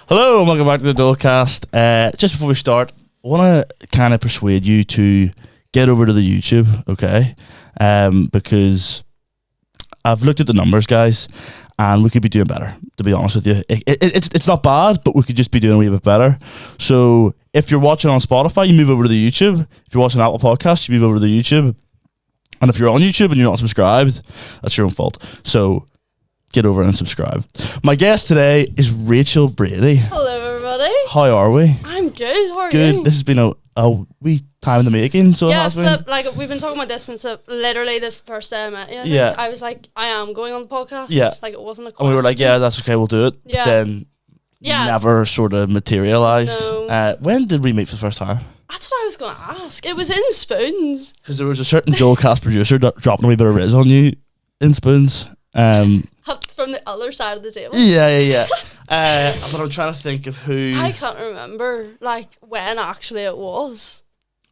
Hello and welcome back to the Dolecast. Just before we start, I want to kind of persuade you to get over to the YouTube, okay? Because I've looked at the numbers, guys, and we could be doing better, to be honest with you. It's not bad, but we could just be doing a wee bit better. So if you're watching on Spotify, you move over to the YouTube. If you're watching Apple Podcasts, you move over to the YouTube. And if you're on YouTube and you're not subscribed, that's your own fault. So get over and subscribe. My guest today is Rachel Brady. Hello, everybody. How are we? I'm good. How are you? Good. This has been a wee time in the making, so it has been. Like we've been talking about this since literally the first day I met you. Yeah. I was like, I am going on the podcast. Yeah. Like it wasn't a question. And we were like, yeah, that's okay, we'll do it. Yeah. But then never sort of materialised. No. When did we meet for the first time? That's what I was going to ask. It was in Spoons. Because there was a certain Dolecast producer dropping a wee bit of riz on you in Spoons. From the other side of the table. Yeah. But I'm trying to think of who. I can't remember like when actually it was.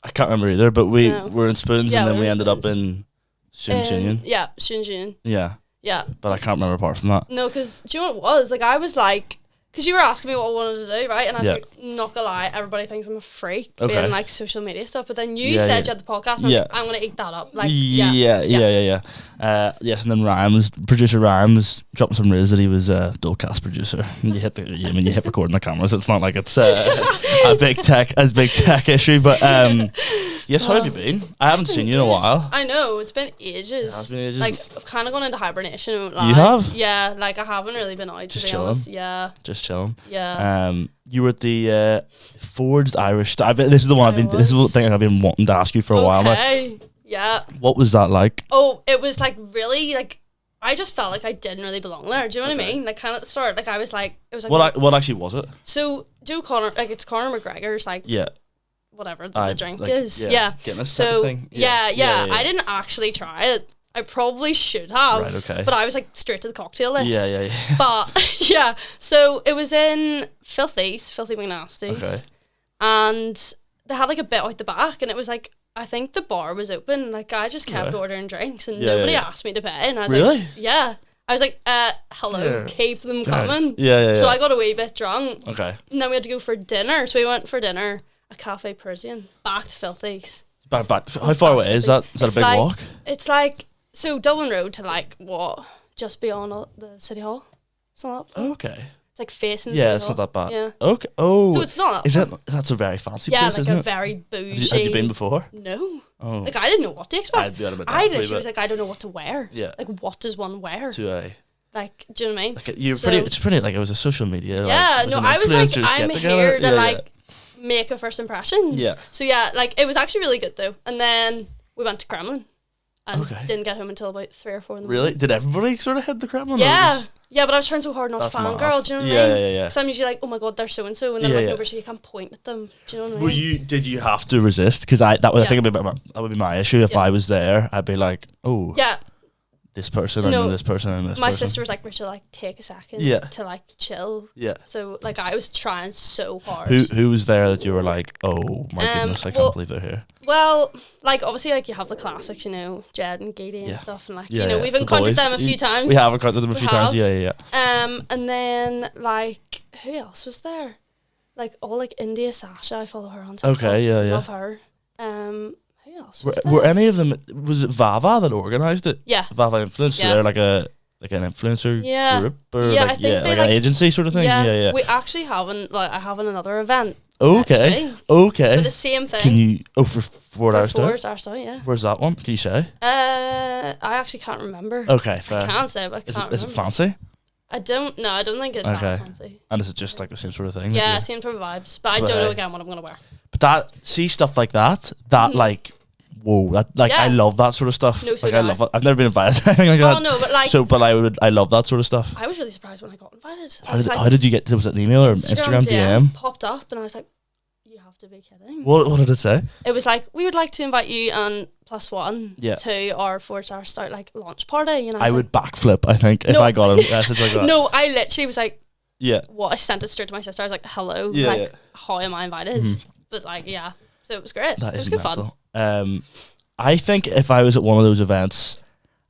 I can't remember either, but we were in Spoons and then we ended up Spoons. in Student Union. Yeah, Student Union. Yeah. Yeah. But I can't remember apart from that. No, because do you know what it was? Like I was like, because you were asking me what I wanted to do, right? And I was like, not gonna lie, everybody thinks I'm a freak being like social media stuff. But then you said you had the podcast, and I was like, I'm gonna eat that up. Like, yeah. Yes, and then producer Rhymes dropped some riz that he was a Dolecast producer. And you hit record on the camera, so it's not like it's a big tech issue. But yes, how have you been? I haven't seen you in a while. I know, it's been ages. It has been ages. Like I've kind of gone into hibernation. You have? Yeah, like I haven't really been out. Just to be chilling. honest. Yeah. Just chilling. Yeah. You were at the Forged Irish. This is the one This is the thing I've been wanting to ask you for a while now. Yeah. What was that like? Oh, it was like really like I just felt like I didn't really belong there. Do you know what I mean? Like kind of at the start, like I was like it was like what actually was it? So Conor, like it's Conor McGregor's like whatever the drink like, is. Guinness type of thing. Yeah. I didn't actually try it. I probably should have. Right, okay. But I was like straight to the cocktail list. Yeah. But yeah, so it was in Filthy McNasty's. Okay. And they had like a bit out the back, and it was like I think the bar was open. Like I just kept ordering drinks, and nobody asked me to pay. And I was like, yeah. I was like, hello, keep them coming. Yeah. So I got a wee bit drunk. Okay. And then we had to go for dinner. So we went for dinner at Cafe Parisian, back to Filthy's. Back. How far away is that? Is that a big walk? It's like so Dublin Road to like what? Just beyond the City Hall. It's not that far. Okay. It's like facing the City it's Hall. not that bad. Yeah. Okay. Oh. So it's not that far. That's a very fancy yeah, place, like isn't a it? very bougie. Had you been before? No. Oh. Like I didn't know what to expect. I'd be out of my I depth, literally was like, I don't know what to wear. Yeah. Like what does one wear? To a like, do you know what I mean? like it's pretty like it was a social media. Yeah, like, no, I was like, I'm here to yeah. make a first impression. Yeah. So yeah, like it was actually really good though. And then we went to Kremlin. And didn't get home until about 3 or 4 in the morning. Really? Did everybody sort of hit the Kremlin? Yeah. Yeah, but I was trying so hard not to fangirl, do you know what I mean? Yeah. So I'm usually like, oh my god, they're so and so, and then over so you can't point at them. Do you know what I mean? Did you have to resist? Because I think that would be my issue. If I was there, I'd be like, oh, this person and this person and this person. My sister was like, Rachel, like take a second to like chill. Yeah. So like I was trying so hard. Who was there that you were like, oh my goodness, I can't believe they're here? Well, like obviously like you have the classics, you know, Jed and Gady and stuff, and like you know we've encountered them a few times. We have encountered them a few times. Yeah. And then like who else was there? Like all like India Sasha, I follow her on TikTok. Okay, yeah. Love her. Who else was were any of them? Was it Vava that organised it? Yeah. Vava Influence. Yeah. So they're like an influencer group or like an agency sort of thing. Yeah. We actually haven't I have another event. Okay. For the same thing. Can you for 4 hours? 4 hours, yeah. Where's that one? Can you say? I actually can't remember. Okay, fair. I can't say, but I can't remember. Is it fancy? I don't think it's that fancy. And is it just like the same sort of thing? Yeah, same sort of vibes. But I don't know again what I'm gonna wear. But stuff like that, like whoa, I love that sort of stuff. No, so like I love it. I've never been invited to anything like that. Oh no, but like I love that sort of stuff. I was really surprised when I got invited. How did you get? Was it an email or Instagram DM? Popped up and I was like, you have to be kidding. What did it say? It was like, we would like to invite you and +1 to our 4-star start like launch party. And I would backflip, I think, if I got a message like that. No, I literally was like, yeah. What? I sent it straight to my sister. I was like, hello, how am I invited? Mm-hmm. But like, yeah, so it was great. It was good fun. I think if I was at one of those events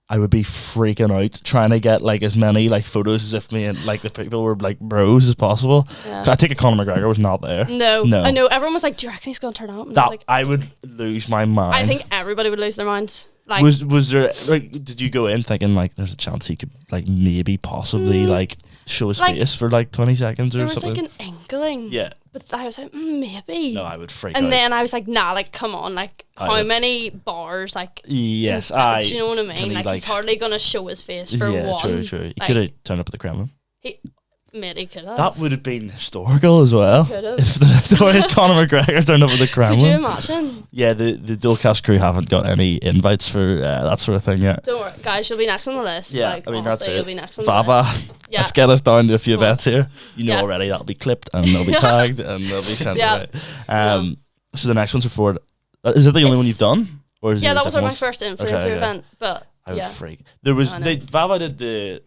I would be freaking out trying to get like as many like photos as if me and like the people were like bros as possible. Yeah. I take it Conor McGregor was not there. No. I know. Everyone was like, "Do you reckon he's going to turn up?" And That like, I would lose my mind. I think everybody would lose their minds. Like, was there like? Did you go in thinking like there's a chance he could like maybe possibly like show his face for like 20 seconds or something? There was like an inkling. Yeah. But I was like, maybe. No, I would freak out. And then I was like, nah, like, come on, like, how many bars, like... Yes, do you know what I mean? Like, he's hardly going to show his face for one. Yeah, true. He like, could have turned up at the Kremlin. Maybe he could have. That would have been historical as well. Could have. If the notorious Conor McGregor turned up at the Kremlin. Could you imagine? Yeah, the Dolecast crew haven't got any invites for that sort of thing yet. Don't worry, guys, you'll be next on the list. Yeah, like, I mean, honestly, that's it. You'll be next on Vava, the list. Yeah. let's get us down to a few events here. You know Yeah. already that'll be clipped and they'll be tagged and they'll be sent away. So the next one's for is it the only one you've done? Or is yeah, there that was different my ones? first influencer event, but I would freak. There was Vava did the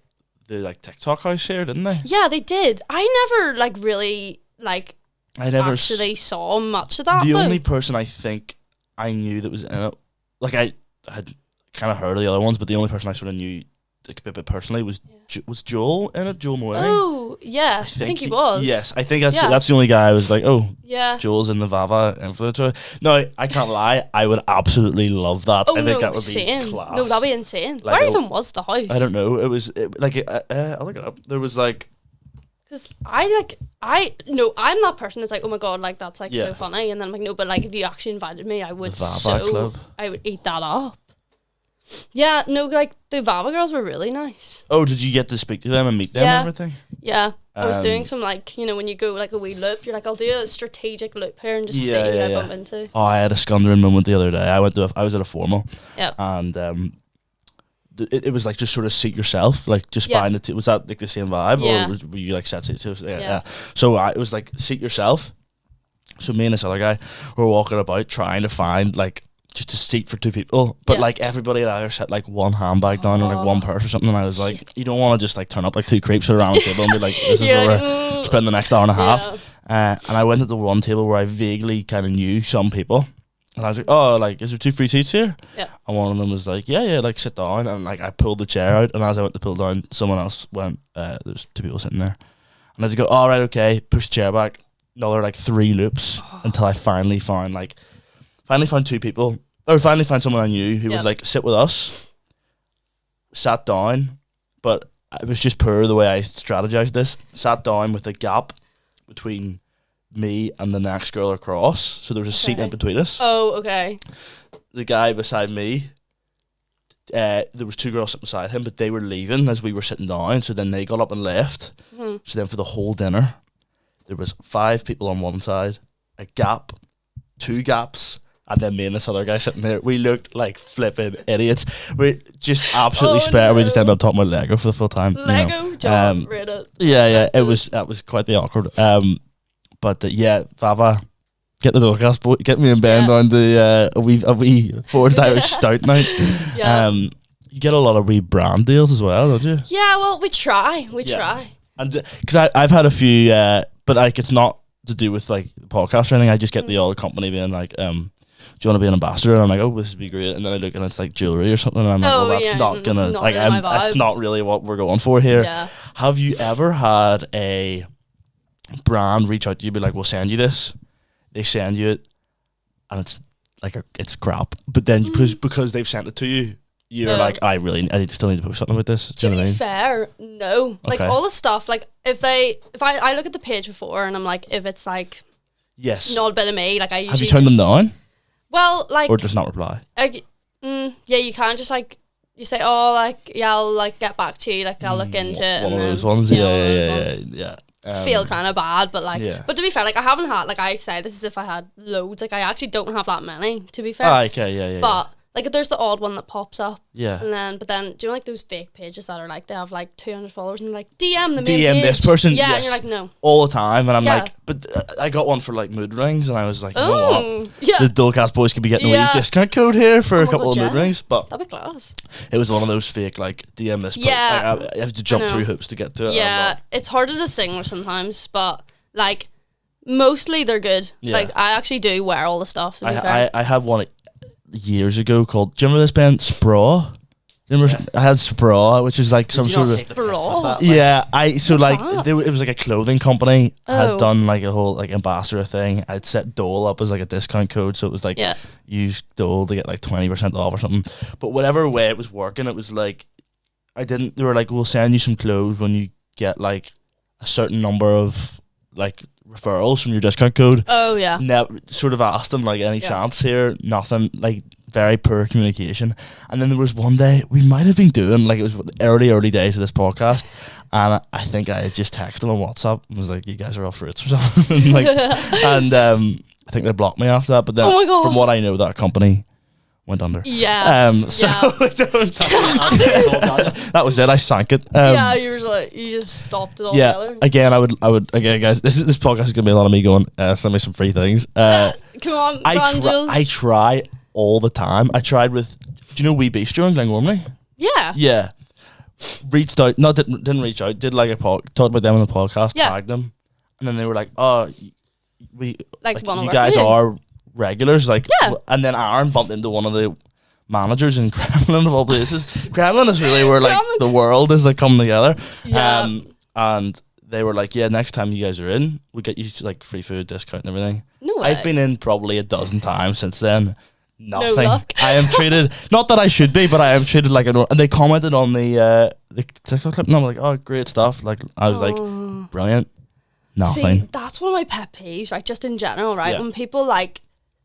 like TikTok house here, didn't they? Yeah, they did. I never like really like I never actually saw much of that. The only person I think I knew that was in it, like I had kind of heard of the other ones, but the only person I sort of knew like, a bit personally was was Joel in it, Joel Moy. Oh yeah, I think he was. Yes, I think that's the only guy I was like, oh yeah, Joel's in the Vava influencer. No, I can't lie, I would absolutely love that. Oh I think no, that would be class. No, that'd be insane. Like, Where even was the house? I don't know. It was like I'll look it up. There was like. Because I'm that person that's like, oh my god, like that's like so funny, and then I'm like, no, but like if you actually invited me, I would I would eat that up. Yeah, no, like the Vava girls were really nice. Oh, did you get to speak to them and meet them and everything? Yeah, I was doing some like, you know, when you go like a wee loop, you're like, I'll do a strategic loop here and just see who I bump into. Oh, I had a scundering moment the other day. I was at a formal. Yeah. And it was like just sort of seat yourself, like just find it. Was that like the same vibe, or were you like set seat too? Yeah. So it was like seat yourself. So me and this other guy were walking about trying to find like just a seat for two people, but like everybody had either set like one handbag down or like one purse or something. And I was like, you don't want to just like turn up like two creeps around the table and be like, this is where we're spending the next hour and a half. And I went to the one table where I vaguely kind of knew some people. And I was like, oh, like, is there 2 free seats here? Yeah. And one of them was like, yeah, like, sit down. And, like, I pulled the chair out. And as I went to pull down, someone else went, there's 2 people sitting there. And I had to go, all right, okay, push the chair back. Another, like, 3 loops until I finally found 2 people. Or finally found someone I knew who was like, sit with us. Sat down. But it was just poor the way I strategized this. Sat down with a gap between me and the next girl across, so there was a seat in between us. Oh, okay. The guy beside me, there was 2 girls sitting beside him, but they were leaving as we were sitting down, so then they got up and left. So then for the whole dinner, there was 5 people on one side, a gap, 2 gaps, and then me and this other guy sitting there. We looked like flipping idiots. We just absolutely spare. No. We just ended up talking about Lego for the full time. Lego job, Reddit. Yeah, that was quite the awkward. But Vava, get the Dolecast boy, get me and Ben down to a wee Forged Irish Stout night. You get a lot of wee brand deals as well, don't you? Yeah, well, we try. And because I've had a few, but like it's not to do with like the podcast or anything. I just get the old company being like, do you want to be an ambassador? And I'm like, oh, this would be great. And then I look and it's like jewelry or something, and I'm like, well, that's not gonna like, that's not really what we're going for here. Yeah. Have you ever had a brand reach out to you, be like, we'll send you this? They send you it, and it's like it's crap. But then because they've sent it to you, you're like, I still need to post something with this. To be fair, no. Like all the stuff, like if I look at the page before and I'm like, if it's like not a bit of me, like I usually have you turned them down? Well, like, or just not reply. Like, yeah, you can't just like you say, oh, like I'll like get back to you, like I'll look into it. One of those ones, yeah. Feel kind of bad, but like, but to be fair, like I haven't had, like I say this as if I had loads, like I actually don't have that many, to be fair. Okay, but like there's the odd one that pops up, and then do you know like those fake pages that are like they have like 200 followers and like DM the main DM page. this person, and you're like, no, all the time, and I'm like, but I got one for like mood rings, and I was like, you know what, the Dolecast boys could be getting a wee discount code here for a couple of mood rings, but that'd be class. It was one of those fake like DM this, I have to jump through hoops to get to it. Yeah, it's hard to distinguish sometimes, but like mostly they're good. Like I actually do wear all the stuff. I had one years ago called, do you remember this band Spraw? I had Spra, which is like some Did you sort not of take the piss with that? yeah. It was like a clothing company. Had Oh. done like a whole like ambassador thing. I'd set Dole up as like a discount code, so it was like use Dole to get like 20% off or something. But whatever way it was working, it was like they were like, we'll send you some clothes when you get like a certain number of like referrals from your discount code. Oh yeah. Never sort of asked them like any chance here, nothing, like very poor communication. And then there was one day we might have been doing like, it was early days of this podcast, and I think I had just texted them on WhatsApp and was like, you guys are off fruits or something. Like, and I think they blocked me after that, but then Oh my gosh. from what I know, that company went under. Yeah. So Yeah. that was it. I sank it. Yeah, you just stopped it all together. Again, I would again, guys. This podcast is gonna be a lot of me going. Send me some free things. Come on, I try all the time. I tried with. Do you know Wee Bistro in Glengormley? Yeah. Yeah. Reached out. No, didn't reach out. Did like talked about them on the podcast. Yeah. Tagged them, and then they were like, "Oh, we Like one of you our- guys yeah. are regulars." Like, Yeah. And then Aaron bumped into one of the managers in Kremlin of all places. Kremlin is really where like the world is like coming together. Yeah. And they were like, yeah, next time you guys are in, we'll get you like free food discount and everything. No way. I've been in probably a dozen times since then. Nothing. luck. I am treated, not that I should be, but I am treated like and they commented on the TikTok clip and I'm like, oh, great stuff. Like I was like, brilliant. Nothing. See, that's one of my pet peeves, right? Just in general, right? Yeah. When people like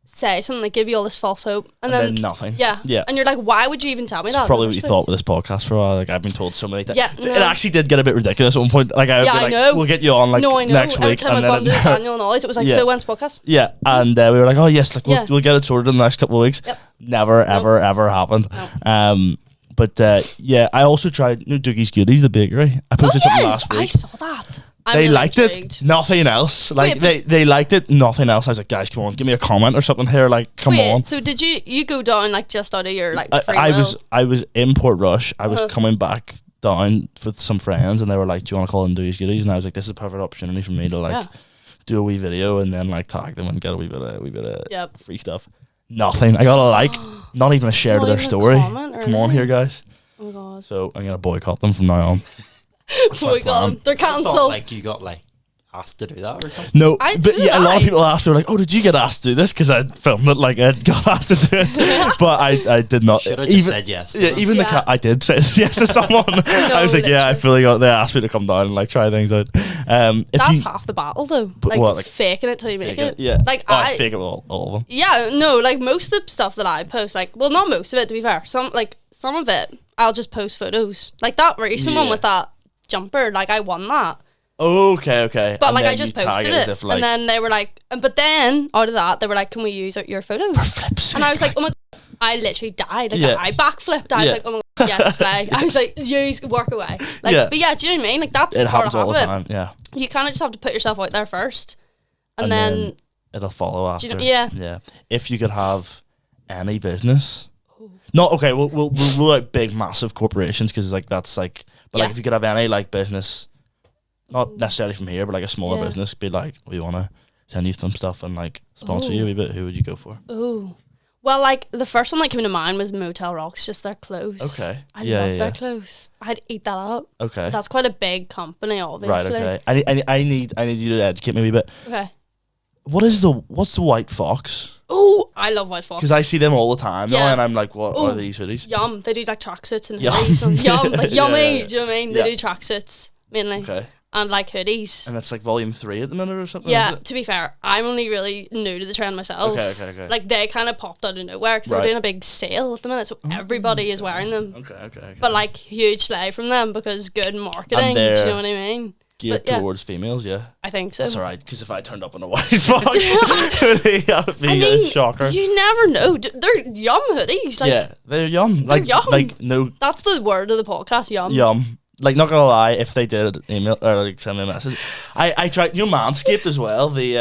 say something, like give you all this false hope, and then nothing. Yeah. Yeah. And you're like, why would you even tell me That's that? probably what you thought with this podcast for a while. Like I've been told so many times. Yeah, It actually did get a bit ridiculous at one point. Like I would Yeah, be I like, know. we'll get you on like No, I know. next Every week. time I bumped into Daniel and Ollie, it was like, Yeah. so when's podcast? Yeah, and we were like, oh yes, like Yeah. we'll get it sorted in the next couple of weeks. Yep. Never, ever happened. But yeah, I also tried Doogie's Goodies, the bakery. I posted something last week. I saw that. I'm They really liked intrigued. it, nothing else. Like Wait, they liked it, nothing else. I was like, guys, come on, give me a comment or something here. Like, come Wait, on. so did you go down like just out of your like free I will? was in Port Rush. I was Uh-huh. coming back down with some friends, and they were like, "Do you want to call in Doogie's Goodies?" And I was like, "This is a perfect opportunity for me to like Yeah. do a wee video and then like tag them and get a wee bit of Yep. free stuff." Nothing. I got a like, not even a share to Not their even a story. comment or Come on anything? here, guys. Oh my god. So I'm gonna boycott them from now on. Oh my god. They're I thought cancelled. like you got like asked to do that or something. No, I but do yeah, a lot of that. people asked me like, "Oh, did you get asked to do this?" Because I filmed it, like I got asked to do it, but I did not. Should have just said yes. to Yeah, them. even the Yeah. cat, I did say yes to someone. I was like, yeah, I literally. fully got. They asked me to come down and like try things out. If That's you, half the battle though. But Like, what, like, faking it till you make fake it. yeah, Like oh, I fake it with all of them. Yeah, no, like most of the stuff that I post, like, well, not most of it to be fair. Some of it, I'll just post photos. Like that recent one Yeah. with that jumper, like I won that. Okay. But And like then I just you tag posted as it, if, like, and then they were like, but then out of that they were like, can we use your photos? flip's And I was sake, like, oh my god, I literally died. Like Yeah. I backflipped. I was Yeah. like, oh my god, yes, like I was like, use work away. Like, Yeah. but yeah, do you know what I mean? Like that's it part happens of all the it. time. Yeah, You kind of just have to put yourself out there first, and then then it'll follow after. you know- yeah. yeah. If you could have any business, no, okay, we'll rule out big, massive corporations because like that's like, but like Yeah. if you could have any like business, not necessarily from here, but like a smaller Yeah. business, be like, we want to send you some stuff and like sponsor you a wee bit. Who would you go for? oh. Well, like the first one that came to mind was Motel Rocks, just their clothes. Okay. I Yeah, love yeah, their yeah. clothes. I'd eat that up. Okay. That's quite a big company, Right. obviously. Okay. I need you to educate me a wee bit. Okay. What's the White Fox? Oh, I love White Fox. Because I see them all the time now, Yeah. and I'm like, what Ooh. are these hoodies? Yum. They do like tracksuits and Yum. hoodies. And yum. Like Yeah, yummy. yeah. Do you know what I mean? Yeah. They do tracksuits mainly. Okay. And like hoodies. And that's like volume 3 at the minute or something. Yeah, is it? to be fair, I'm only really new to the trend myself. Okay. Like they kind of popped out of nowhere because Right. they're doing a big sale at the minute, so everybody is wearing them. Okay. But like huge slay from them because good marketing. And Do you they're know what I mean? geared but yeah. towards females, yeah. I think so. That's alright, because if I turned up in a White Fox, that would be I a mean, shocker. you never know. They're yum hoodies. Like Yeah, they're yum. They're Like, yum. like no that's the word of the podcast. Yum. yum. Like, not gonna lie, if they did email or like send me a message, I tried. You know, Manscaped as well. The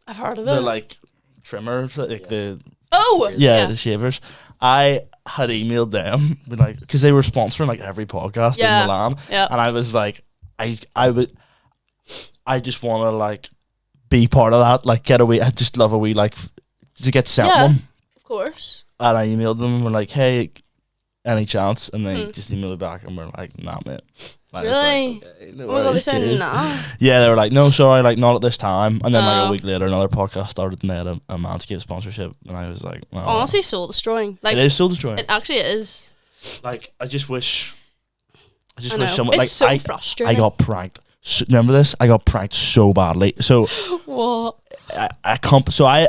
I've heard of the it. like trimmer, like the Oh the shavers. I had emailed them, been like, because they were sponsoring like every podcast Yeah. in Milan, Yeah. and I was like, I just want to like be part of that, like get a wee. I just love a wee like to get sent Yeah. one. Of course. And I emailed them and were like, hey, any chance? And they just emailed me back and we're like, nah, mate. Like, Really? Like, okay, no Oh my god, they worries, said cheers. nah. Yeah, they were like, no, sorry, like not at this time. And then like Oh. a week later, another podcast started and they had a Manscaped sponsorship, and I was like, well, Honestly, soul destroying. Like it is soul destroying. it actually is. Like I just wish I know. someone It's like so I frustrating. got pranked. Remember this? I got pranked so badly. So What? I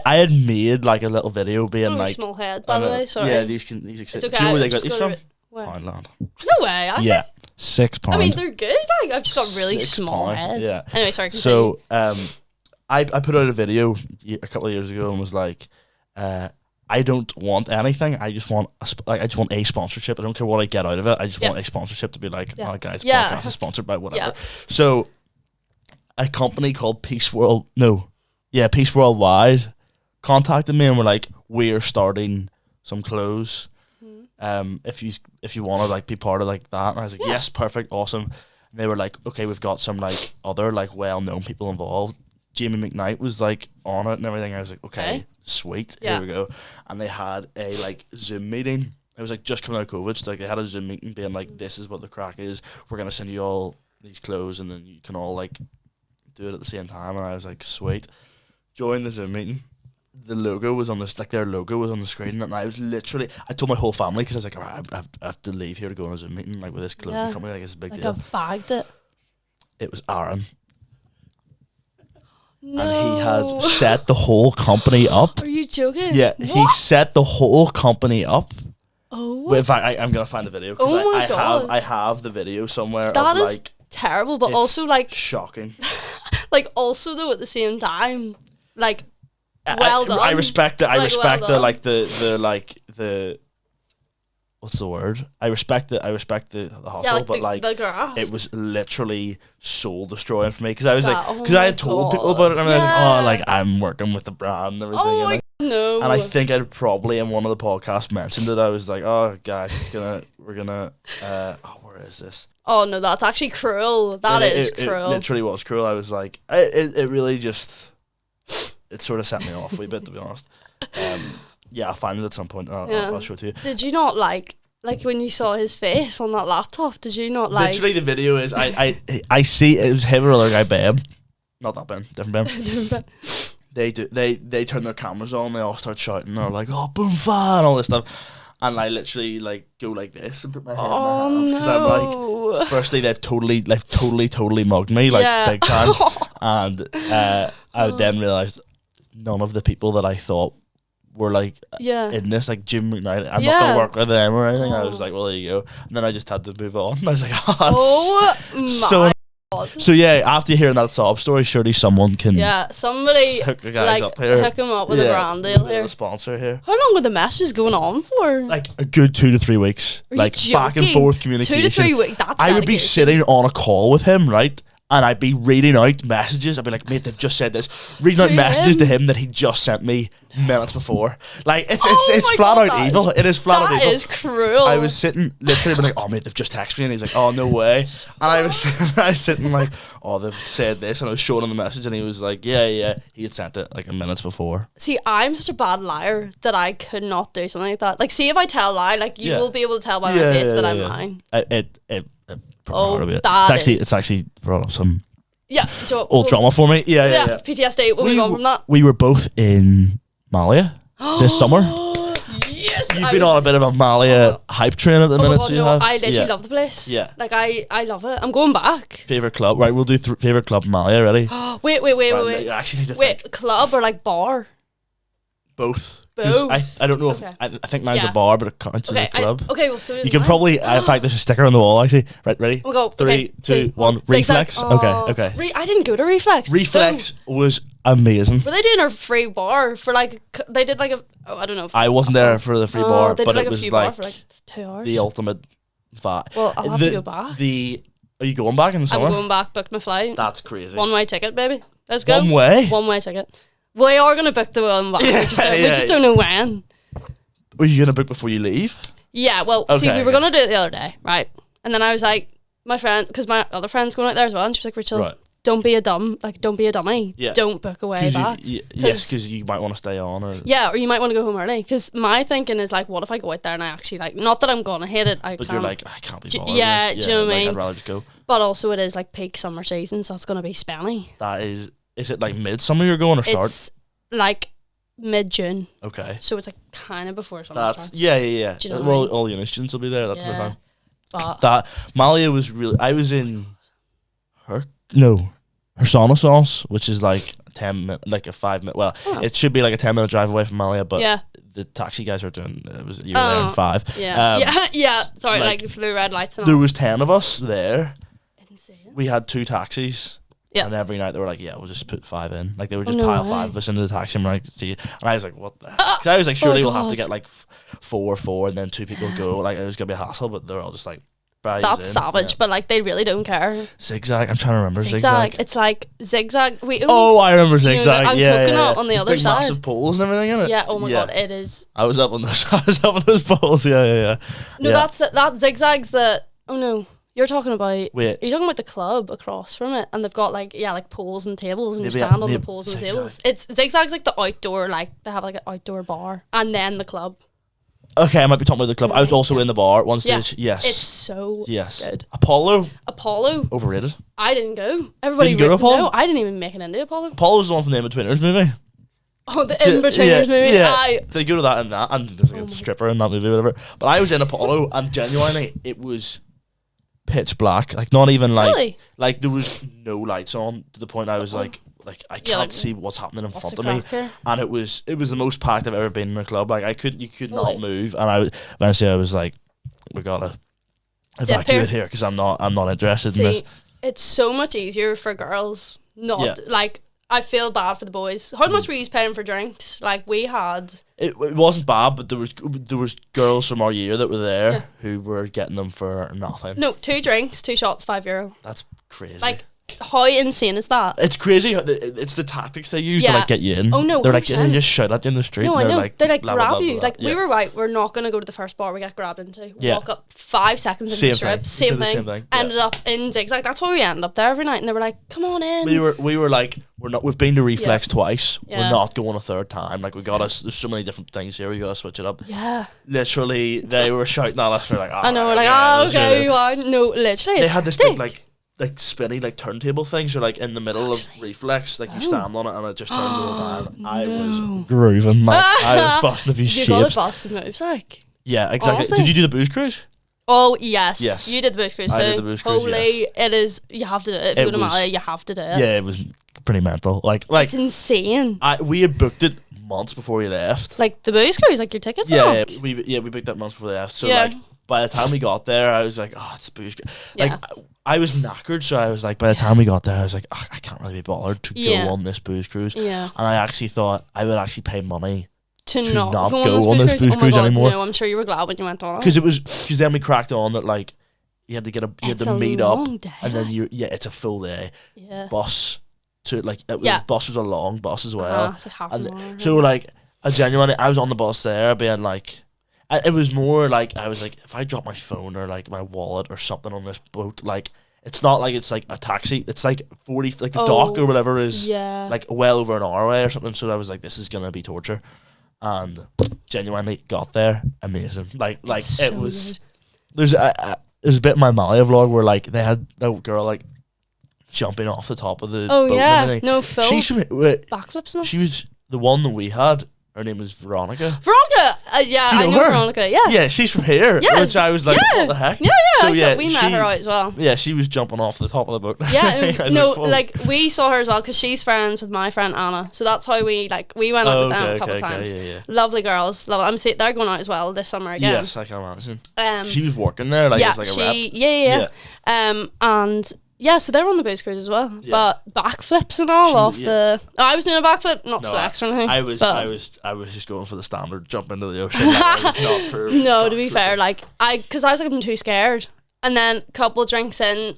had made like a little video being Really like, small head, by the way. Sorry. yeah, these it's do okay. you know where they I've got just these got from? Where? Poundland. No way. Yeah, £6. I mean, they're good. Like, I've just got really £6, small head. yeah. Anyway, sorry. Continue. So I put out a video a couple of years ago and was like, I don't want anything. I just want I just want a sponsorship. I don't care what I get out of it. I just want a sponsorship to be like, oh guys, podcast is sponsored by whatever. Yeah. So a company called Peace Worldwide contacted me and were like, we're starting some clothes. If you want to like be part of like that, and I was like, yes, perfect, awesome. And they were like, okay, we've got some like other like well-known people involved. Jamie McKnight was like on it and everything. I was like, okay, sweet, here we go. And they had a like Zoom meeting. It was like just coming out of COVID, so like they had a Zoom meeting being like, this is what the crack is. We're gonna send you all these clothes, and then you can all like do it at the same time. And I was like, sweet. Joined the Zoom meeting. The logo was on this, like their logo was on the screen, and I was literally, I told my whole family because I was like, all right, I have to leave here to go on a Zoom meeting, like with this clothing company, like it's a big deal. I've bagged it. It was Aaron. No. And he had set the whole company up. Are you joking? Yeah, What? he set the whole company up. Oh. Well, in fact, I'm gonna find the video because Oh my God. I have the video somewhere. That of is like, terrible, but it's also like shocking. like also though at the same time, like well done. I respect it. I Like, respect well the done. like the what's the word? I respect it. I respect the hustle, Yeah, like but like the graph. it was literally soul destroying for me because I was Wow, like, oh because I my had told people God. about it and I was like, Yeah. oh, like I'm working with the brand and everything. Oh and, my like, no. and I think I'd probably in one of the podcasts mentioned it. I was like, oh guys, we're gonna where is this? Oh no, that's actually cruel. That is cruel. It literally was cruel. I was like, it really just, it sort of set me off a wee bit, to be honest. Yeah, I'll find it at some point. I'll show it to you. Did you not like when you saw his face on that laptop? Did you not like? Literally, the video is I see it was him or other guy, Ben. Not that Ben, different Ben. They turn their cameras on. They all start shouting. They're like, "Oh, boom, fa," and all this stuff. And I literally like go like this and put my head in my hands because I'm like, firstly, they've totally mugged me like big time, and I then realized none of the people that I thought were like in this, like Jim McKnight, I'm not gonna work with them or anything. I was like, well, there you go. And then I just had to move on. I was like, oh my so. So yeah, after hearing that sob story, surely someone can somebody hook the guys up here, hook them up with a brand deal here. A sponsor here. How long were the messages going on for? Like a good 2 to 3 weeks, like back and forth communication. 2 to 3 weeks. That's I would be sitting on a call with him, right? And I'd be reading out messages. I'd be like, mate, they've just said this. Reading out messages to him that he just sent me minutes before. Like, it's flat out evil. It is flat out evil. That is cruel. I was sitting, literally like, oh, mate, they've just texted me. And he's like, oh, no way. And I was sitting like, oh, they've said this. And I was showing him the message. And he was like, yeah. He had sent it like minutes before. See, I'm such a bad liar that I could not do something like that. Like, see, if I tell a lie, like, you will be able to tell by my face that I'm lying. It's actually brought up some old trauma for me. Yeah. PTSD. We'll move on from that. We were both in Malia this summer. Yes, You've been on a bit of a Malia hype train at the minute. God, so you no, have. I literally love the place. Yeah. Like, I love it. I'm going back. Favorite club, right? We'll do favorite club in Malia. Ready? Wait. Right, I actually need to think. Club or like bar? Both. Both. I don't know if I think mine's a bar, but it counts as a club. Well, so you can probably. In fact, there's a sticker on the wall. Actually, right? Ready? We'll go. 3, 2, 1. Reflex. Okay. I didn't go to Reflex. Reflex was amazing. Were they doing a free bar for like? They did like I don't know. I wasn't there for the free bar, they did but like it a was free like bar for like 2 hours. the ultimate vibe. Well, I'll have to go back. Are you going back in the summer? I'm going back. Booked my flight. That's crazy. One-way ticket, baby. Let's go. One-way ticket. We are gonna book the one back. We just don't know when. Are you gonna book before you leave? Yeah. Well, see, we were gonna do it the other day, right? And then I was like, my friend, because my other friend's going out there as well, and she was like, Rachel, don't be a dummy. Yeah. Don't book a way back. Yes, because you might want to stay on. Or you might want to go home early. Because my thinking is like, what if I go out there and I actually like, not that I'm gonna hate it. But you're like, I can't be bothered. Yeah, do you know what I mean? I'd rather just go. But also, it is like peak summer season, so it's gonna be spenny. That is it like midsummer you're going or start? It's like mid-June. Okay. So it's like kind of before summer That's starts. yeah. Do you know what I Well, mean? all uni students will be there. That's the time. But That Malia was really. I was in her sauna sauce, which is like 10 minute, like a 5 minute. Well, it should be like a 10-minute drive away from Malia, but the taxi guys were doing. You were there in 5. Yeah. Sorry, like flew red lights and all. There was 10 of us there. Insane. We had 2 taxis. Yeah. And every night they were like, yeah, we'll just put 5 in. Like they would just pile 5 of us into the taxi and we're like, see. And I was like, what the heck? Because I was like, surely we'll have to get like 4 and then 2 people go. Like it was going to be a hassle, but they're all just like, that's savage, but like they really don't care. Zigzag. I'm trying to remember Zigzag. It's like Zigzag. I remember Zigzag. And Coconut on the other big side. Massive poles and everything in it. Yeah. Oh my god, it is. I was up on those. Poles. Yeah. No, that Zigzag's the. Oh no. You're talking about. Wait. Are you talking about the club across from it? And they've got like poles and tables, and you stand on the poles and tables. It's Zigzag's like the outdoor, like they have like an outdoor bar, and then the club. Okay, I might be talking about the club. I was also in the bar at one stage. Yeah. Yes. It's so good. Apollo. Overrated. I I didn't go. Everybody didn't go to Apollo? No, I didn't even make it into Apollo. Apollo was the one from the In-Betweeners movie. Oh, the In-Betweeners movie. Yeah. They go to that and there's like a stripper in that movie, whatever. But I was in Apollo and genuinely it was pitch black. Like not even like really? Like there was no lights on to the point I was like I can't see what's happening in front of me. And it was the most packed I've ever been in a club. Like you could not move. And eventually I was like, we gotta evacuate here because I'm not interested in this. It's so much easier for girls. Like I feel bad for the boys. How much were you paying for drinks? Like we had. It wasn't bad, but there was girls from our year that were there who were getting them for nothing. No, 2 drinks, 2 shots, €5. That's crazy. Like. How insane is that? It's crazy. It's the tactics they use to like get you in. Oh no, they're like they just shout at you in the street. No, and I know. Like, they like blah, grab blah, blah, you. blah. Like we were right. We're not gonna go to the first bar we get grabbed into. Yeah. Walk up 5 seconds into the strip. Same thing. Yeah. Ended up in Zigzag. That's why we ended up there every night. And they were like, "Come on in." We were like, we're not. We've been to Reflex twice. Yeah. We're not going a third time. Like we got us. There's so many different things here. We got to switch it up. Yeah. Literally, they were shouting at us. We're like, I know. We're like, okay, fine. No, literally. They had this big like spinny like turntable things. You're like in the middle of Reflex, like you stand on it and it just turns all the time. I was grooving, like I was busting a few shapes. You got to bust some moves, like. Yeah, exactly. Honestly. Did you do the booze cruise? Oh yes, yes. You did the booze cruise too. I did the booze cruise. Holy, it is. You have to do it. If you go to Malia, you have to do it. Yeah, it was pretty mental. Like it's insane. We had booked it months before we left. Like the booze cruise, like your tickets. Yeah, we booked that months before we left. So like by the time we got there, I was like, oh, it's booze cruise. Like I was knackered, so I was like, by the time we got there, I was like, I can't really be bothered to go on this booze cruise. Yeah. And I actually thought I would actually pay money to not go on this booze cruise anymore. No, I'm sure you were glad when you went on. Because then we cracked on that like you had to meet up, day, and then it's a full day. Yeah. Bus to like bus was a long bus as well. It's like half an hour. So like I was on the bus there being like. It was more like I was like, if I drop my phone or like my wallet or something on this boat, like it's not like it's like a taxi. It's like 40, like the dock or whatever is like well over an hour away or something. So I was like, this is gonna be torture, and genuinely got there, amazing. Like it's it so was. Good. There's a bit in my Malia vlog where like they had that girl like jumping off the top of the boat. And everything. No, Phil. Backflips and all. She was the one that we had. Her name was Veronica. Veronica! I know her? Veronica, yeah. Yeah, she's from here. Yeah. Which I was like, what the heck? Yeah, so, we met her out as well. Yeah, she was jumping off the top of the boat. Yeah, no, like we saw her as well because she's friends with my friend Anna. So that's how we went out with them a couple of times. Yeah. Lovely girls. They're going out as well this summer again. Yes, I can imagine. She was working there, like as like a rep. Yeah. And yeah, so they were on the booze cruise as well, but backflips and all the. I was doing a backflip, not flex or anything. I was just going for the standard jump into the ocean. Like, I was not for no, to be fair, like because I was like I'm too scared, and then a couple of drinks in,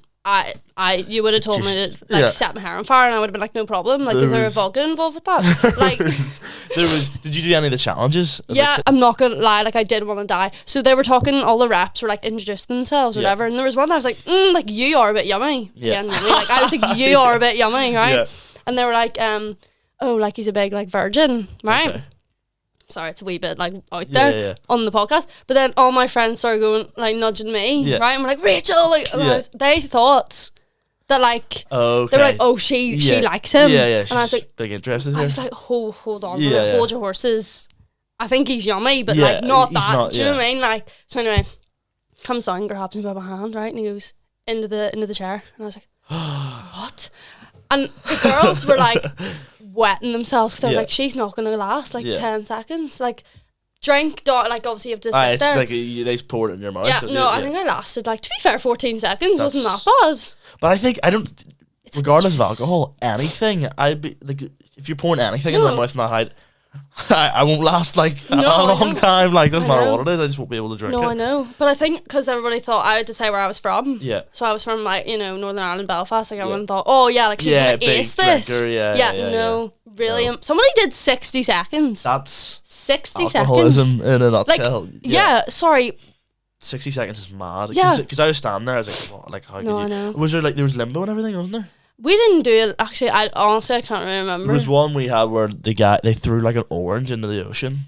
you would have told me to like Yeah. set my hair on fire, and I would have been like, no problem. Like, is there a vodka involved with that? Like, Did you do any of the challenges? yeah, I'm not gonna lie. Like, I did want to die. So they were talking. All the reps were like introducing themselves or Yeah. whatever. And there was one that I was like, like you are a bit yummy. Yeah. Genuinely. Like I was like, you are a bit yummy, right? Yeah. And they were like, oh, like he's a big like virgin, right? Okay. Sorry, it's a wee bit like out there Yeah. on the podcast. But then all my friends started going like nudging me, Yeah. right? And we're like, Rachel, like and Yeah. they thought that like Okay. they were like, oh, she likes him. Yeah, yeah. And I was she's like, big interested I here. was like, hold on, Yeah, like, yeah. hold your horses. I think he's yummy, but Yeah, like not he's that. not- Do you know yeah. what I mean? Like, so anyway, comes down, grabs me by my hand, right, and he goes into the chair, and I was like, what? And the girls were like wetting themselves because they were Yeah. like, she's not gonna last like Yeah. 10 seconds. Like, drink, like obviously you have to sit It's there. like they just pour it in your mouth. Yeah, so no, I think I lasted like, to be fair, 14 seconds. Wasn't that That's- bad? But I think I don't. It's Regardless of just- alcohol, anything, I'd be like, if you're pouring anything in my No. mouth and that height, I won't last like a No, I long know. time. Like, doesn't I matter know. what it is, I just won't be able to drink No, it. I know, but I think because everybody thought I had to say where I was from. Yeah. So I was from like Northern Ireland, Belfast. Like everyone Yeah. thought, oh yeah, like she's Yeah, gonna big ace this. drinker, yeah, no, really. No. Somebody did 60 seconds. That's 60 seconds. alcoholism in a Like, nutshell. yeah. Sorry. 60 seconds is mad. Yeah. Because I was standing there, I was like, what, like how No, I could you? know. Was there like, there was limbo and everything, wasn't there? We didn't do it. Actually, I honestly can't really remember. There was one we had where they threw like an orange into the ocean.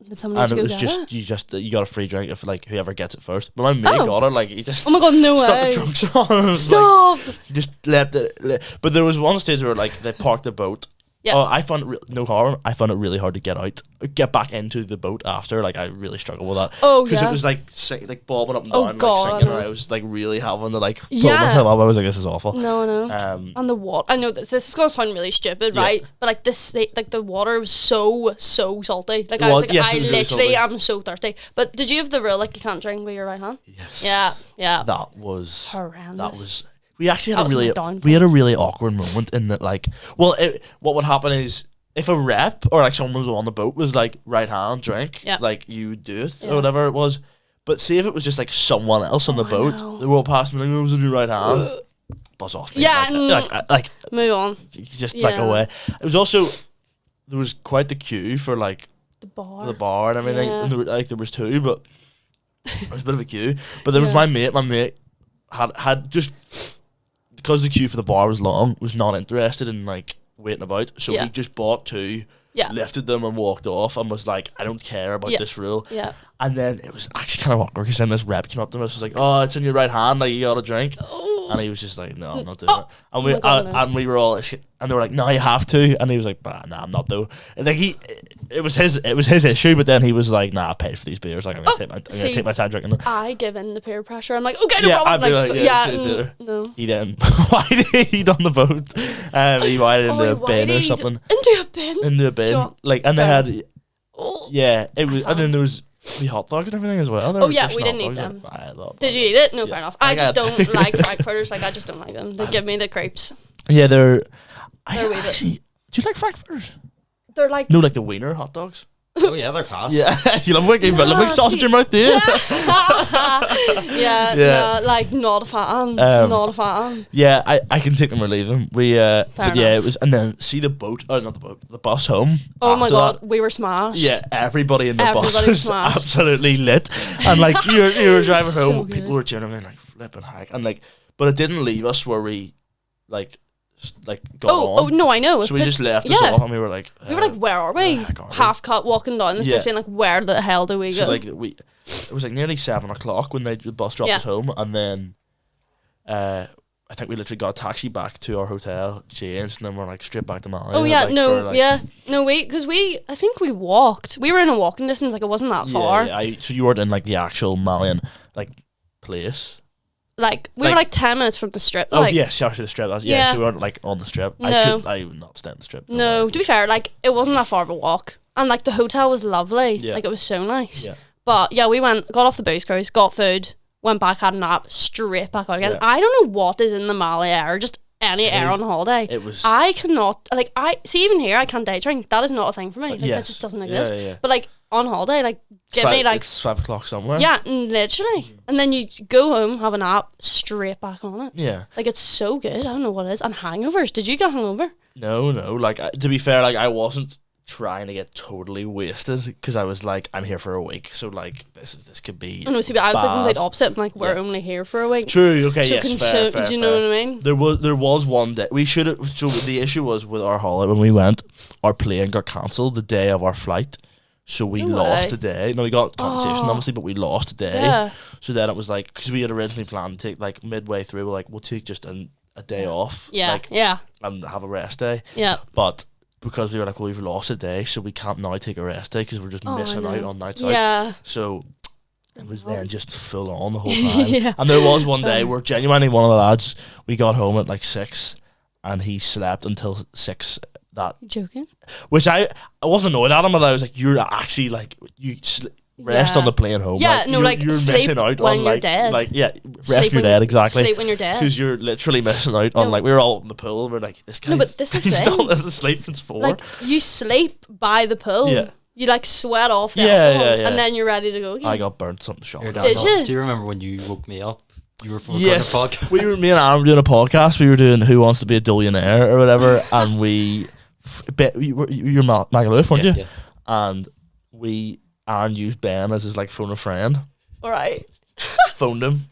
Did somebody And have it to go was get just it? you got a free drink if like whoever gets it first. But my mate Oh. got it, like he just Oh my god, no stuck way. the trunks on. It was Stop. Like, just left it. But there was one stage where like they parked the boat. Yeah. Oh, I found it no harm. I found it really hard to get back into the boat after. Like I really struggled with that. Oh, Because yeah. it was like like bobbing up and Oh, down, God, like singing, I and know. I was like really having to like pull Yeah. myself up. I was like, this is awful. No, no. And the water. I know this is gonna sound really stupid, Yeah. right? But like like the water was so salty. Like I Well, was like, yes, I it was really literally salty. am so thirsty. But did you have the rule like you can't drink with your right hand? Yes. Yeah. That was Horrendous. That was. We actually That had was a my really downfall. we had a really awkward moment in that like what would happen is if a rep or like someone was on the boat was like right hand drink, Yeah. like you would do it Yeah. or whatever it was. But see if it was just like someone else on the I boat, know. they walk past me like, "Oh, it was in your right hand." Buzz off. Mate. Yeah, like Move on. just like Yeah. away. It was also there was quite the queue for like The bar. the bar and everything. Yeah. And there was two, but there was a bit of a queue. But there was Yeah. my mate. My mate had just because the queue for the bar was long, was not interested in like waiting about. So Yeah. he just bought two, Yeah. lifted them and walked off, and was like, "I don't care about Yeah. this rule." Yeah. And then it was actually kind of awkward because then this rep came up to me and was like, "Oh, it's in your right hand, like you got a drink." And he was just like, "No, I'm not doing it." And we my God, no. and we were all and they were like, "No, you have to." And he was like, "Nah, I'm not though." And like it was his issue. But then he was like, "Nah, I paid for these beers. Like I'm gonna see, take my time drinking them." I give in the peer pressure. I'm like, okay, no Yeah, problem. I'd be like, yeah, it's no. either. No. He then why did he on the boat? He waded into a bin or whited something. Into a bin. Into a bin, John- like, and they Fair. had Oh. yeah, it was, and then there was the hot dogs and everything as well. There Oh, were yeah, just we hot didn't eat dogs, them. like, I love Did them. you eat it? No, Yeah. fair enough. I I just got- don't like frankfurters. Like I just don't like them. They give me the creeps. Yeah, they're. They're weird. Actually, do you like frankfurters? They're like No, like the wiener hot dogs. Oh yeah, they're class. Yeah, you love like sausage in your mouth, do you? yeah, Yeah. like not a fan. Not a fan. Yeah, I can take them or leave them. We but yeah, enough. it was, and then see the boat, not the boat, the bus home. Oh my after god, that. we were smashed. Yeah, everybody in the bus Everybody was smashed. absolutely lit, and like you were driving So home, good. people were genuinely like flipping heck, and like, but it didn't leave us where we like got Oh on. no, I know. So we but just left us yeah. off, and we were like, we were like, where are we? where the heck are we? Half cut walking down this Yeah. place, being like, where the hell do we so go? like it was like nearly 7 o'clock when the bus dropped Yeah. us home, and then I think we literally got a taxi back to our hotel, changed, and then we're like straight back to Malia. Oh yeah, like, no, for, like, yeah, no, wait, because I think we walked. We were in a walking distance, like it wasn't that far. Yeah, so you weren't in like the actual Malian like place. Like we were Like- like 10 minutes from the strip. Oh like, yes, yeah, the strip. Yeah, Yeah. so we weren't like on the strip. No. I would not stay on the strip. don't No, worry. to be fair, like it wasn't that far of a walk, and like the hotel was lovely. Yeah. Like it was so nice. Yeah. But yeah, we got off the booze cruise, got food, went back, had a nap, straight back out again. Yeah. I don't know what is in the Malia air, just any air is- on holiday. It was. I cannot, like, I see, even here I can't day drink. That is not a thing for me. Like yes. that just doesn't Yeah, exist. yeah. But like on holiday. Like, give me like it's 5 o'clock somewhere. yeah, literally. And then you go home, have a nap, straight back on it. Yeah. Like, it's so good. I don't know what it is. And hangovers. Did you get hungover? No. Like, to be fair, like, I wasn't trying to get totally wasted because I was like, I'm here for a week, so like this could be. I know. See, but I was the bad. complete opposite. I'm like, we're only here for a week. True. Okay. So Yes. Fair, do you know what I mean? There was one day we should have. So the issue was with our holiday when we went, our plane got cancelled the day of our flight, so we No lost way. a day. No, we got compensation Oh. obviously, but we lost a day. Yeah. So then it was like, because we had originally planned to take like midway through, we're like, we'll take just a day off. Yeah. Like, yeah. and have a rest day. Yeah. But because we were like, well, we've lost a day, so we can't now take a rest day because we're just Oh, I missing know. out on nights out. Yeah. So it was then just full on the whole time. Yeah. And there was one day where genuinely one of the lads, we got home at like 6 and he slept until 6 that, You joking? which I wasn't annoyed at him, but I was like, you're actually like, rest Yeah. on the plane home. Yeah, no, like, you're sleep missing out when on you're like, dead. like, yeah, rest Sleep when you're when dead, exactly. Sleep when you're dead. Because you're literally missing out on, No. like, we were all in the pool, we're like, this guy's No, but this is the he's thing. done this sleep since 4. Like, you sleep by the pool. Yeah. You like sweat off the Yeah, alcohol, yeah. and then you're ready to go again. I got burnt something shot. Here, Dan, Did you? Do you remember when you woke me up? You were from Yes, a podcast. me and Aaron were doing a podcast. We were doing Who Wants to Be a Billionaire or whatever, and you're Magaluf, weren't you? Yeah. And Aaron used Ben as his like phone a friend, All right. phoned him,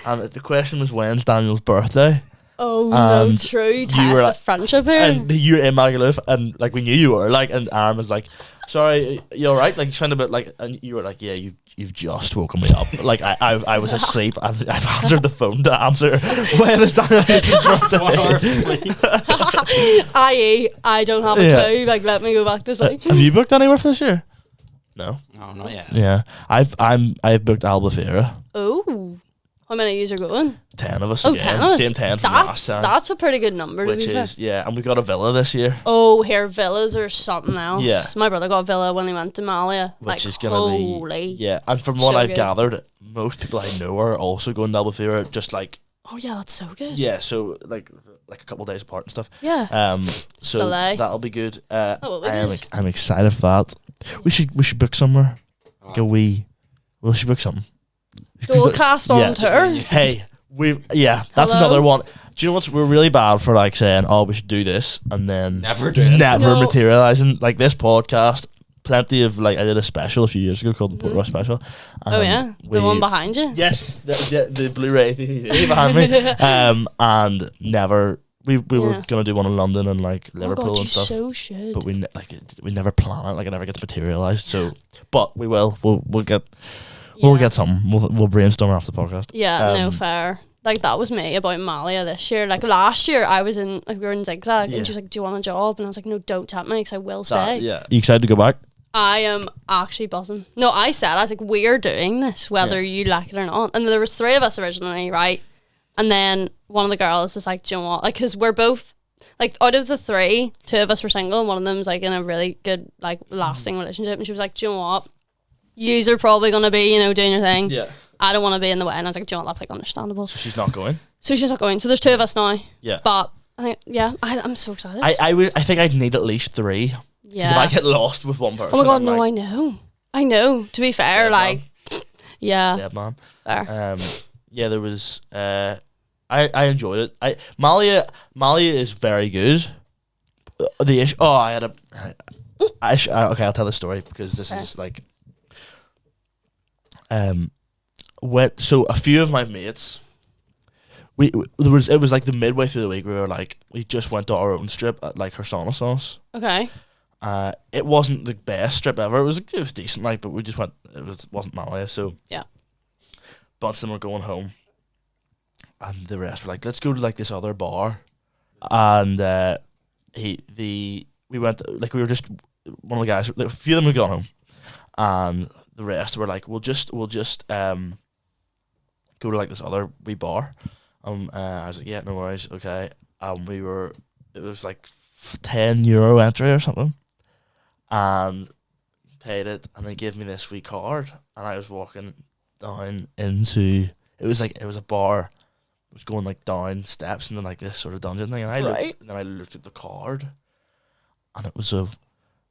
and the question was when's Daniel's birthday, Oh no, And true test were of like- friendship here. and you were in Magaluf, and like we knew you were like, and Aaron was like, "Sorry, you all right?" Like trying to, bit like, and you were like, "Yeah, you've just woken me up." Like I was asleep, and I've answered the phone to answer when is Daniel's birthday. 1 hour of sleep. I.e., I don't have a Yeah. clue. Like, let me go back to sleep. Have you booked anywhere for this year? No. No, not yet. Yeah, I've booked Albufeira. Oh, how many of you are going? 10 of us Oh, again. 10 of us. Same 10 from last time. That's a pretty good number, to Which be fair. is, yeah, and we got a villa this year, Oh, here villas or something else. Yeah. My brother got a villa when he went to Malia. which Like, is going to holy. be, yeah, and from what So I've good. gathered, most people I know are also going to Albufeira, just like, Oh yeah, that's so good. yeah, so like a couple of days apart and stuff. Yeah. So Soleil. that'll be good. will be good. I'm excited for that. We should book somewhere. Like we should book something. Dolecast on Yeah. tour. Hey, that's Hello? another one. Do you know what's, we're really bad for like saying, oh, we should do this, and then Never do it. never No. materializing. Like this podcast, plenty of like, I did a special a few years ago called the Port Rush Special. Oh yeah, the one behind you. Yes, the Blu-ray DVD behind me. And never, we were Yeah. gonna do one in London and like Oh Liverpool God, you and stuff. so should. But we never plan it. Like it never gets materialized. So, but we will. We'll get something. We'll brainstorm after the podcast. Yeah, no Um, fair. Like that was me about Malia this year. Like last year, I was in we were in Zigzag, Yeah. and she was like, "Do you want a job?" And I was like, "No, don't tap me, because I will stay." That, yeah. You excited to go back? I am actually buzzing. No, I was like, "We're doing this, whether you like it or not." And there was 3 of us originally, right? And then one of the girls is like, "Do you know what?" Like, because we're both like, out of the 3, 2 of us were single, and one of them's like in a really good, like, lasting relationship. And she was like, "Do you know what? Yous are probably gonna be, doing your thing. Yeah. I don't want to be in the way." And I was like, "Do you know what? That's like understandable." So she's not going. So she's not going. So there's 2 of us now. Yeah. But I think, yeah, I'm so excited. I think I'd need at least 3. Because yeah. if I get lost with one person, Oh my God, I'm no, like, I know. To be fair, Dead like, yeah, dead man. fair. Yeah, there was. I enjoyed it. Malia is very good. The issue. Oh, I had a. Okay, I'll tell the story because this is like. So a few of my mates. It was like the midway through the week we were like we just went to our own strip at like Hersana Sauce. Okay. It wasn't the best strip ever. It was decent, like, but we just went. Wasn't Malia, so Yeah. bunch of them were going home, and the rest were like, "Let's go to like this other bar," and we went like we were just one of the guys. A few of them had gone home, and the rest were like, "We'll just go to like this other wee bar." I was like, "Yeah, no worries, okay." It was like €10 entry or something, and paid it, and they gave me this wee card, and I was walking down into it was a bar. It was going like down steps into like this sort of dungeon thing, and I looked at the card, and it was a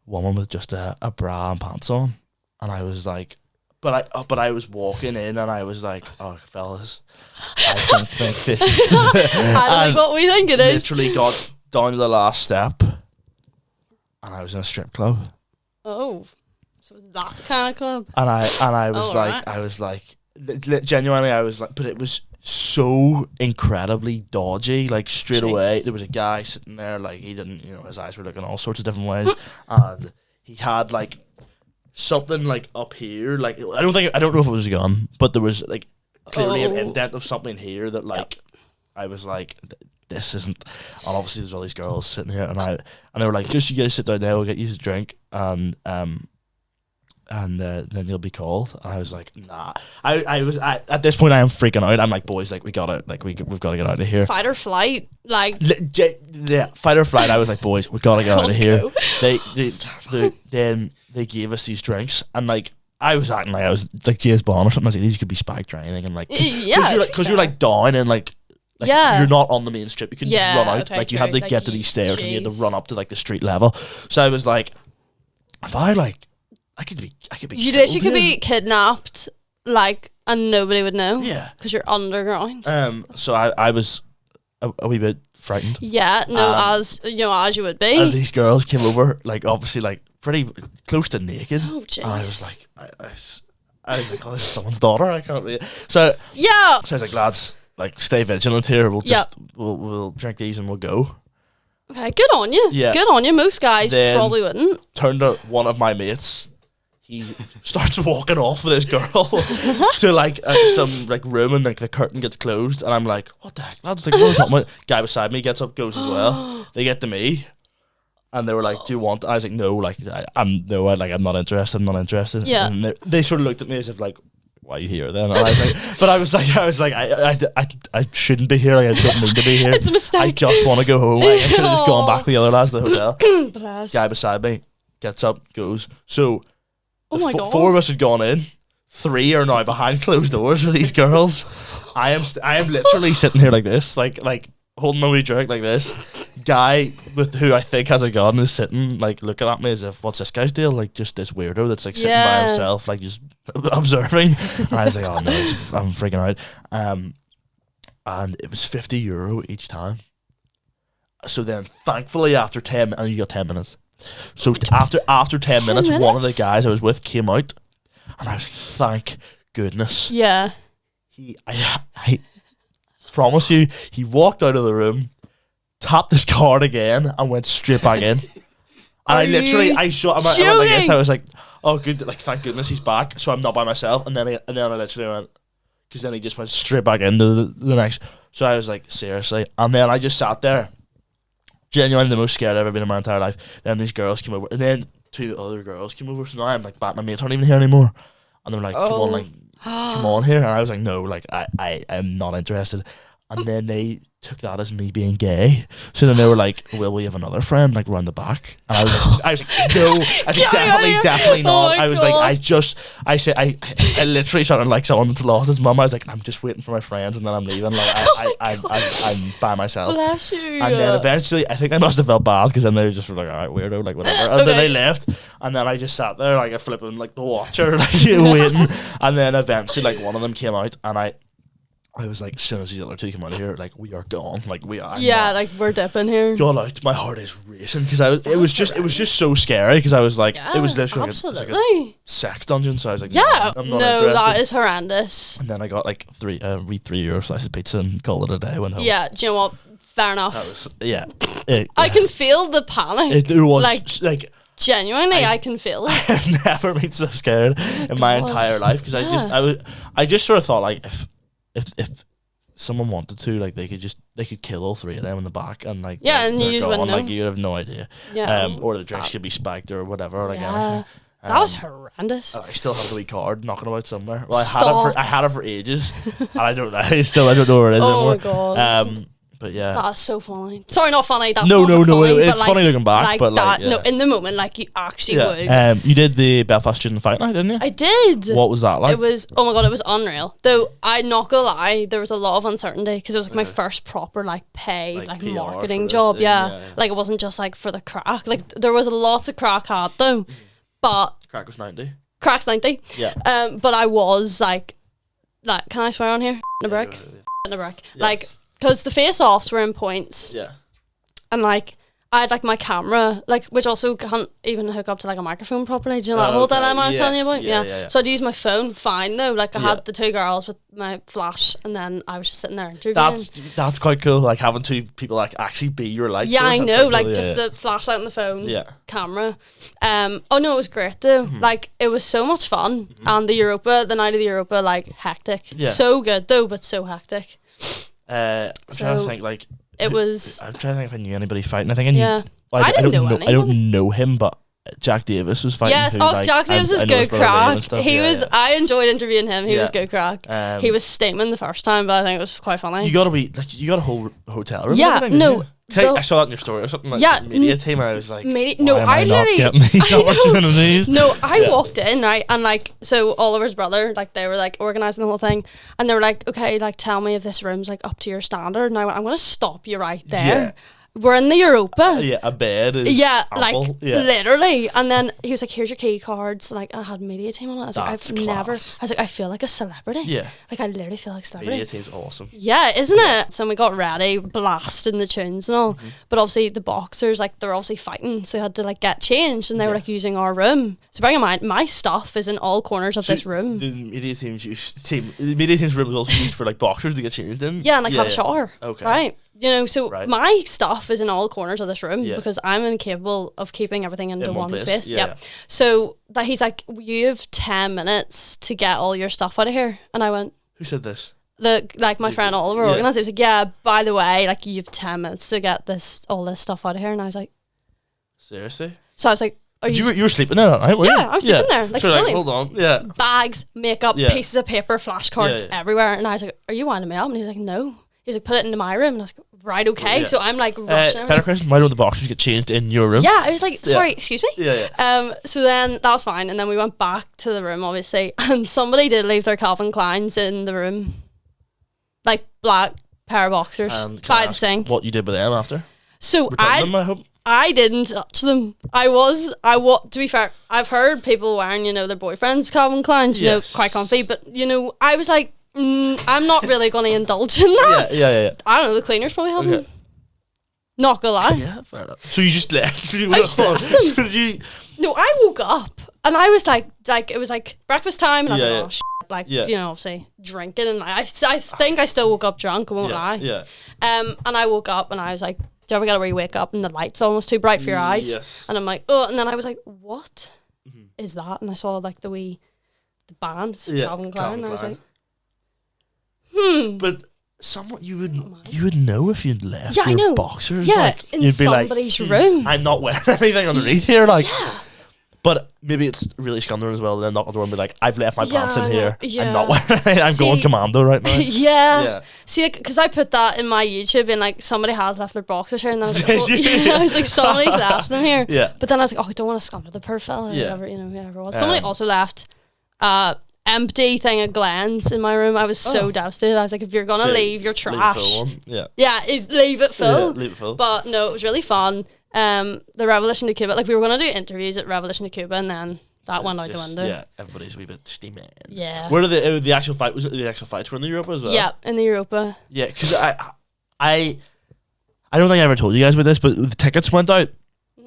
woman with just a bra and pants on, and I was like, but I was walking in, and I was like, oh, fellas, I don't think this is. I don't think what we think it is. Literally got down to the last step, and I was in a strip club. Oh, so it's that kind of club. And I was Oh, like, right. I was like, genuinely, I was like, but it was so incredibly dodgy. Like straight away, Jesus. there was a guy sitting there, like he didn't, his eyes were looking all sorts of different ways, and he had like something like up here, like I don't know if it was a gun, but there was like clearly an indent of something here that like I was like, this isn't. And obviously there's all these girls sitting here, and they were like, just you guys sit down there, we'll get you a drink, and then you'll be called. And I was like, nah. I was at this point I am freaking out. I'm like, boys, like we've got to get out of here. Fight or flight, like Yeah, fight or flight. I was like, boys, we gotta get out of here. Go. Then they gave us these drinks, and like I was acting like I was like James Bond or something. I was like, these could be spiked or anything, and like because you're like down and like you're not on the main strip. You can just run out. Okay, like you had to like, get to these stairs, and you had to jeez. run up to like the street level. So I was like, if I could be. You killed literally could here. be kidnapped, like, and nobody would know. Yeah. Because you're underground. So I was a wee bit frightened. Yeah, no, as you would be. And these girls came over, like obviously, like pretty close to naked. Oh, jeez. And I was like, I was like, oh, this is someone's daughter. I can't believe it. So Yeah. I was like, lads, like stay vigilant here. We'll just Yep. we'll drink these and we'll go. Okay, good on you. Yeah. Good on you. Most guys Then- probably wouldn't. Turned to one of my mates. He starts walking off with this girl to like some like room, and like the curtain gets closed, and I'm like, what the heck, lads? Like, what are you talking about? Guy beside me gets up, goes as well. They get to me, and they were like, do you want? I was like, no, like I'm not interested. Yeah. And they sort of looked at me as if like, why are you here then? And I was like, but I was like, I shouldn't be here. Like I don't need to be here. It's a mistake. I just want to go home. Like, I should have just gone back with the other lads to the hotel. Bless. Guy beside me gets up, goes. So Oh my God. 4 of us had gone in. 3 are now behind closed doors with these girls. I am literally sitting here like this, like holding my wee drink like this. Guy with who I think has a gun is sitting like looking at me as if, what's this guy's deal? Like just this weirdo that's like sitting by Yeah. himself, like just observing. And I was like, oh no, I'm freaking out. And it was €50 each time. So then, thankfully, after 10, and you got 10 minutes. So after 10 minutes, one of the minutes? guys I was with came out, and I was like, thank goodness. Yeah. I promise you, he walked out of the room, tapped his card again, and went straight back in. And I literally, I went like this. I was like, oh, good, like thank goodness he's back, so I'm not by myself. And then I literally went, because then he just went straight back into the next. So I was like, seriously. And then I just sat there. Genuinely the most scared I've ever been in my entire life. Then these girls came over, and then 2 other girls came over. So now I'm like, back, my mates aren't even here anymore, and they're like, come on, like, come on here. And I was like, no, like, I am not interested. And then they took that as me being gay. So then they were like, will we have another friend like round the back? And I was like, no. I was like, definitely not. my I was God. like, I literally sounded like someone that's lost his mum. I was like, I'm just waiting for my friends, and then I'm leaving. Like I'm by myself. Bless you. And then eventually, I think I must have felt bad, because then they just were like, all right, weirdo, like whatever. And then they left, and then I just sat there like a flipping like the watcher, like waiting. And then eventually, like one of them came out, and I was like, as soon as these other 2 come out of here, like we are gone, like we are. like we're dipping here. Got out. My heart is racing, because it was just so scary, because I was like, it was literally like absolutely. it was like a sex dungeon. So I was like, Yeah. I'm No, not interested. that is horrendous. And then I got like €3 slice of pizza and called it a day. Went home. Yeah, do you know what? Fair enough. That was I can feel the panic. It was Like- like Genuinely, I can feel it. I've never been so scared in my God. entire life, because I just sort of thought like if someone wanted to, like they could kill all 3 of them in the back, and like Yeah, and you they're just wouldn't gone, like know. you have no idea. Yeah. Or the drinks should be spiked or whatever, like Yeah. anything. That was horrendous. I still have the wee card knocking about somewhere. Well, Stop. I had it for ages, and I don't know where it is Oh anymore. my God. But yeah. That's so funny. Sorry, not funny. That's No, not no, funny, it's but, like, funny looking back, like but, like, that. No, yeah. in the moment, like you actually would. Yeah. You did the Belfast Student Fight Night, didn't you? I did. What was that like? It was, oh my God, it was unreal. Though I'm not gonna lie, there was a lot of uncertainty, because it was like my first proper like paid Like like PR marketing for job. the- Yeah. yeah. Like it wasn't just like for the crack. Like there was lots of crack had though, but Crack was 90. cracks 90. Yeah. But I was like, can I swear on here? In a brick. In a brick. Yes. Like, because the face-offs were in points. Yeah. And like, I had like my camera, like, which also can't even hook up to like a microphone properly. Do you know that whole dilemma I was telling you about? Yeah. So I'd use my phone fine though. Like I had the 2 girls with my flash, and then I was just sitting there interviewing. That's quite cool. Like having 2 people like actually be your light Yeah, source. I That's know. quite Like cool. just the flashlight on the phone. Yeah. Camera. Oh no, it was great though. Like it was so much fun, and the night of the Europa, like hectic. Yeah. So good though, but so hectic. I'm trying to think like. It was. I'm trying to think if I knew anybody fighting. I think I knew. Yeah. Like, I didn't know I anybody. don't know him, but Jack Davis was fighting. Yes, who, oh, like, Jack Davis is I know his good brother Liam and crack. stuff. He was. I enjoyed interviewing him. He was Yeah. good crack. He was steaming the first time, but I think it was quite funny. You got a whole hotel room. Yeah, and everything, no, didn't you? 'Cause I saw that in your story or something. Like Yeah, media team. I was like, No, why am I not literally. getting these I know. opportunities. No, I walked in, right, and like, so Oliver's brother, like, they were like organising the whole thing, and they were like, okay, like, tell me if this room's like up to your standard. And I went, I'm gonna stop you right there. Yeah. We're in the Europa. Yeah, a bed is Yeah, ample. like Yeah. literally. And then he was like, here's your key cards. Like, I had media team on it. I was That's like, I've never. class. I was like, I feel like a celebrity. Yeah. Like, I literally feel like a celebrity. Media team's awesome. Yeah, isn't it? So we got ready, blasting the tunes and all. But obviously the boxers, like, they're obviously fighting, so they had to like get changed, and they were like using our room. So bearing in mind, my stuff is in all corners of this room. The media team's room was also used for like boxers to get changed in. Yeah, and like have a shower. Okay. Right. You know, so Right. my stuff is in all corners of this room Yeah. because I'm incapable of keeping everything into In one one place. space. Yeah. Yep. So that he's like, you have 10 minutes to get all your stuff out of here. And I went, Who said this? my friend Oliver Yeah. organised it. He was like, yeah, by the way, like you have 10 minutes to get all this stuff out of here. And I was like, Seriously? so I was like, You were sleeping there, right? Were you? Yeah, I was sleeping there, like, so fully. hold on. Yeah. bags, makeup, Yeah. pieces of paper, flashcards Yeah. everywhere. And I was like, are you winding me up? And he's like, no. He's like, put it into my room. And I was like, right, okay. Yeah. So I'm like rushing. Better question. Why don't the boxers get changed in your room? Yeah, I was like, sorry, excuse me? Yeah. So then that was fine. And then we went back to the room, obviously. And somebody did leave their Calvin Kleins in the room. Like black pair of boxers And can I by the ask sink. what you did with them after? So Return them, I hope. I didn't touch them. To be fair, I've heard people wearing, their boyfriend's Calvin Kleins, Yes. quite comfy. But, I was like, I'm not really going to indulge in that. Yeah. I don't know, the cleaners probably haven't. Okay. Not gonna lie. Yeah, fair enough. So you just left? I just left them. So did you? No, I woke up and I was like it was like breakfast time, and I was Yeah, like, yeah. oh shit, like Yeah. obviously drinking, and I think I still woke up drunk. I won't lie. Yeah. And I woke up and I was like, do you ever get where you wake up and the light's almost too bright for your eyes? Yes. And I'm like, oh, and then I was like, what is that? And I saw like the bands, Yeah, Calvin Klein, Calvin and I was Klein. like, But somewhat you would know if you'd left Yeah, I your know. boxers. Yeah, like, in you'd be like, somebody's room. I'm not wearing anything underneath here. Like, yeah. but maybe it's really scunner as well. Then knock on the door and be like, I've left my pants in I know. here. Yeah. I'm not wearing anything. I'm going See- commando right now. Yeah. Yeah. See, because I put that in my YouTube and like somebody has left their boxers here, and I was like, Did oh, you? yeah. I was like, somebody's left them here. Yeah. But then I was like, oh, I don't want to scum to the poor fella. Or Yeah. whatever, whoever it was. Somebody Um, also left empty thing of Glens in my room. I was so devastated. I was like, if you're gonna So, leave your leave it trash, full one. Yeah. leave it full. Yeah, leave it full. But no, it was really fun. The Revolution to Cuba, like we were gonna do interviews at Revolution to Cuba, and then that went out the window. Yeah, everybody's a wee bit steamy. Yeah. Where did the actual fight? Was it the actual fights were in the Europa as well? Yeah, in the Europa. Yeah, because I don't think I ever told you guys about this, but the tickets went out,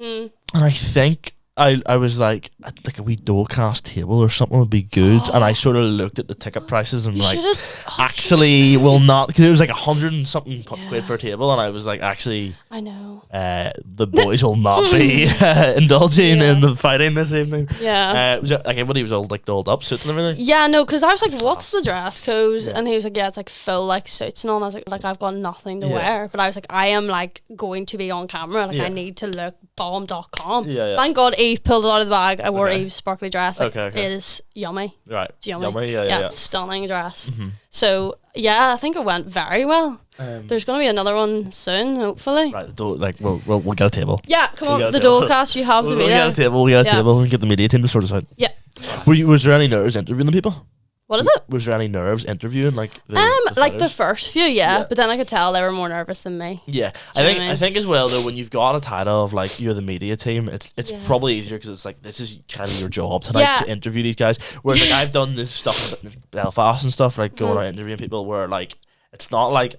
and I think I was like a wee Dolecast table or something would be good, and I sort of looked at the ticket prices and like actually will not, because it was like 100 and something quid for a table, and I was like, actually I know. the boys will not be indulging Yeah. in the fighting this evening. Yeah. Was it, like everybody was all like dolled up, suits and everything. Yeah, no, because I was like, what's the dress code? And he was like, yeah, it's like full like suits and all. And I was like, I've got nothing to Yeah. wear. But I was like, I am like going to be on camera. Like Yeah. I need to look bomb.com. Yeah, yeah. Thank God Eve pulled it out of the bag. I wore Okay. Eve's sparkly dress. Like, Okay. It is yummy. Right. It's yummy. Yeah. Stunning dress. So yeah, I think it went very well. There's going to be another one soon, hopefully. Right, we'll get a table. Yeah, come We'll on, get the a table. Dolecast, you have to We'll be get there. a table. We'll get a Yeah. table and get the media team to sort us out. Yeah. Was there any nerves interviewing the people? What is it? Was there any nerves interviewing like the like the fighters? first few, yeah, but then I could tell they were more nervous than me. Yeah, Do you know what I I mean? think as well though, when you've got a title of like you're the media team, it's Yeah. probably easier because it's like this is kind of your job tonight Yeah. to interview these guys. Whereas like I've done this stuff in Belfast and stuff, like going Mhm. out interviewing people, where like it's not like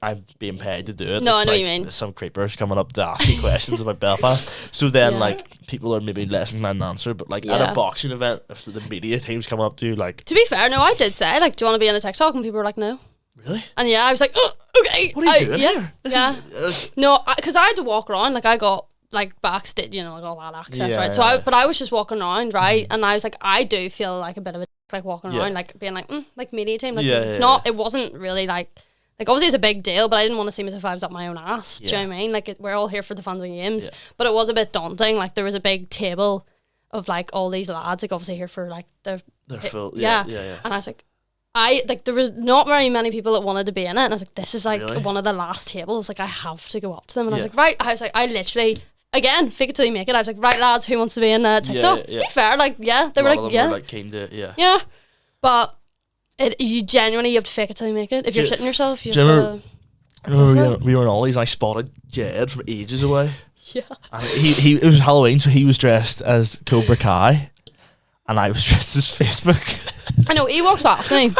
I'm being paid to do it. No, It's I know what like you mean. there's some creepers coming up to ask me questions about Belfast. So then Yeah. like people are maybe less inclined to answer, but like at Yeah. a boxing event, if the media team's coming up to you, like To be fair, no, I did say, like, do you want to be in a TikTok? And people were like, no. really, And yeah, I was like, oh, okay. what are you doing Yeah. here? This Yeah. is, No, because I had to walk around. Like, I got, like, backstage, you know, like, all that access, Yeah, right? So, yeah. but I was just walking around, right? And I was like, I do feel like a bit of a like walking Yeah. around, like, being like media team. Like, Yeah, it's yeah, not, it wasn't really, like, obviously it's a big deal, but I didn't want to seem as if I was up my own ass. Do you know Yeah. what I mean? Like, we're all here for the fun and games. Yeah. But it was a bit daunting. Like, there was a big table of, like, all these lads, like, obviously here for, like, they're full. yeah. Yeah. And I was like, there was not very many people that wanted to be in it, and I was like, this is like Really? one of the last tables. Like, I have to go up to them, and I was Yeah. like, right. I was like, I literally again fake it till you make it. I was like, right, lads, who wants to be in TikTok? yeah. To be fair, like, yeah, they A were lot like, of them yeah, were like keen to, yeah. yeah, but you genuinely have to fake it till you make it. If you're Do you- shitting yourself, you do just you gotta. remember- I remember Go for we were in Ollie's and I spotted Jed from ages away. Yeah. And it was Halloween, so he was dressed as Cobra Kai, and I was dressed as Facebook. I know, he walked past me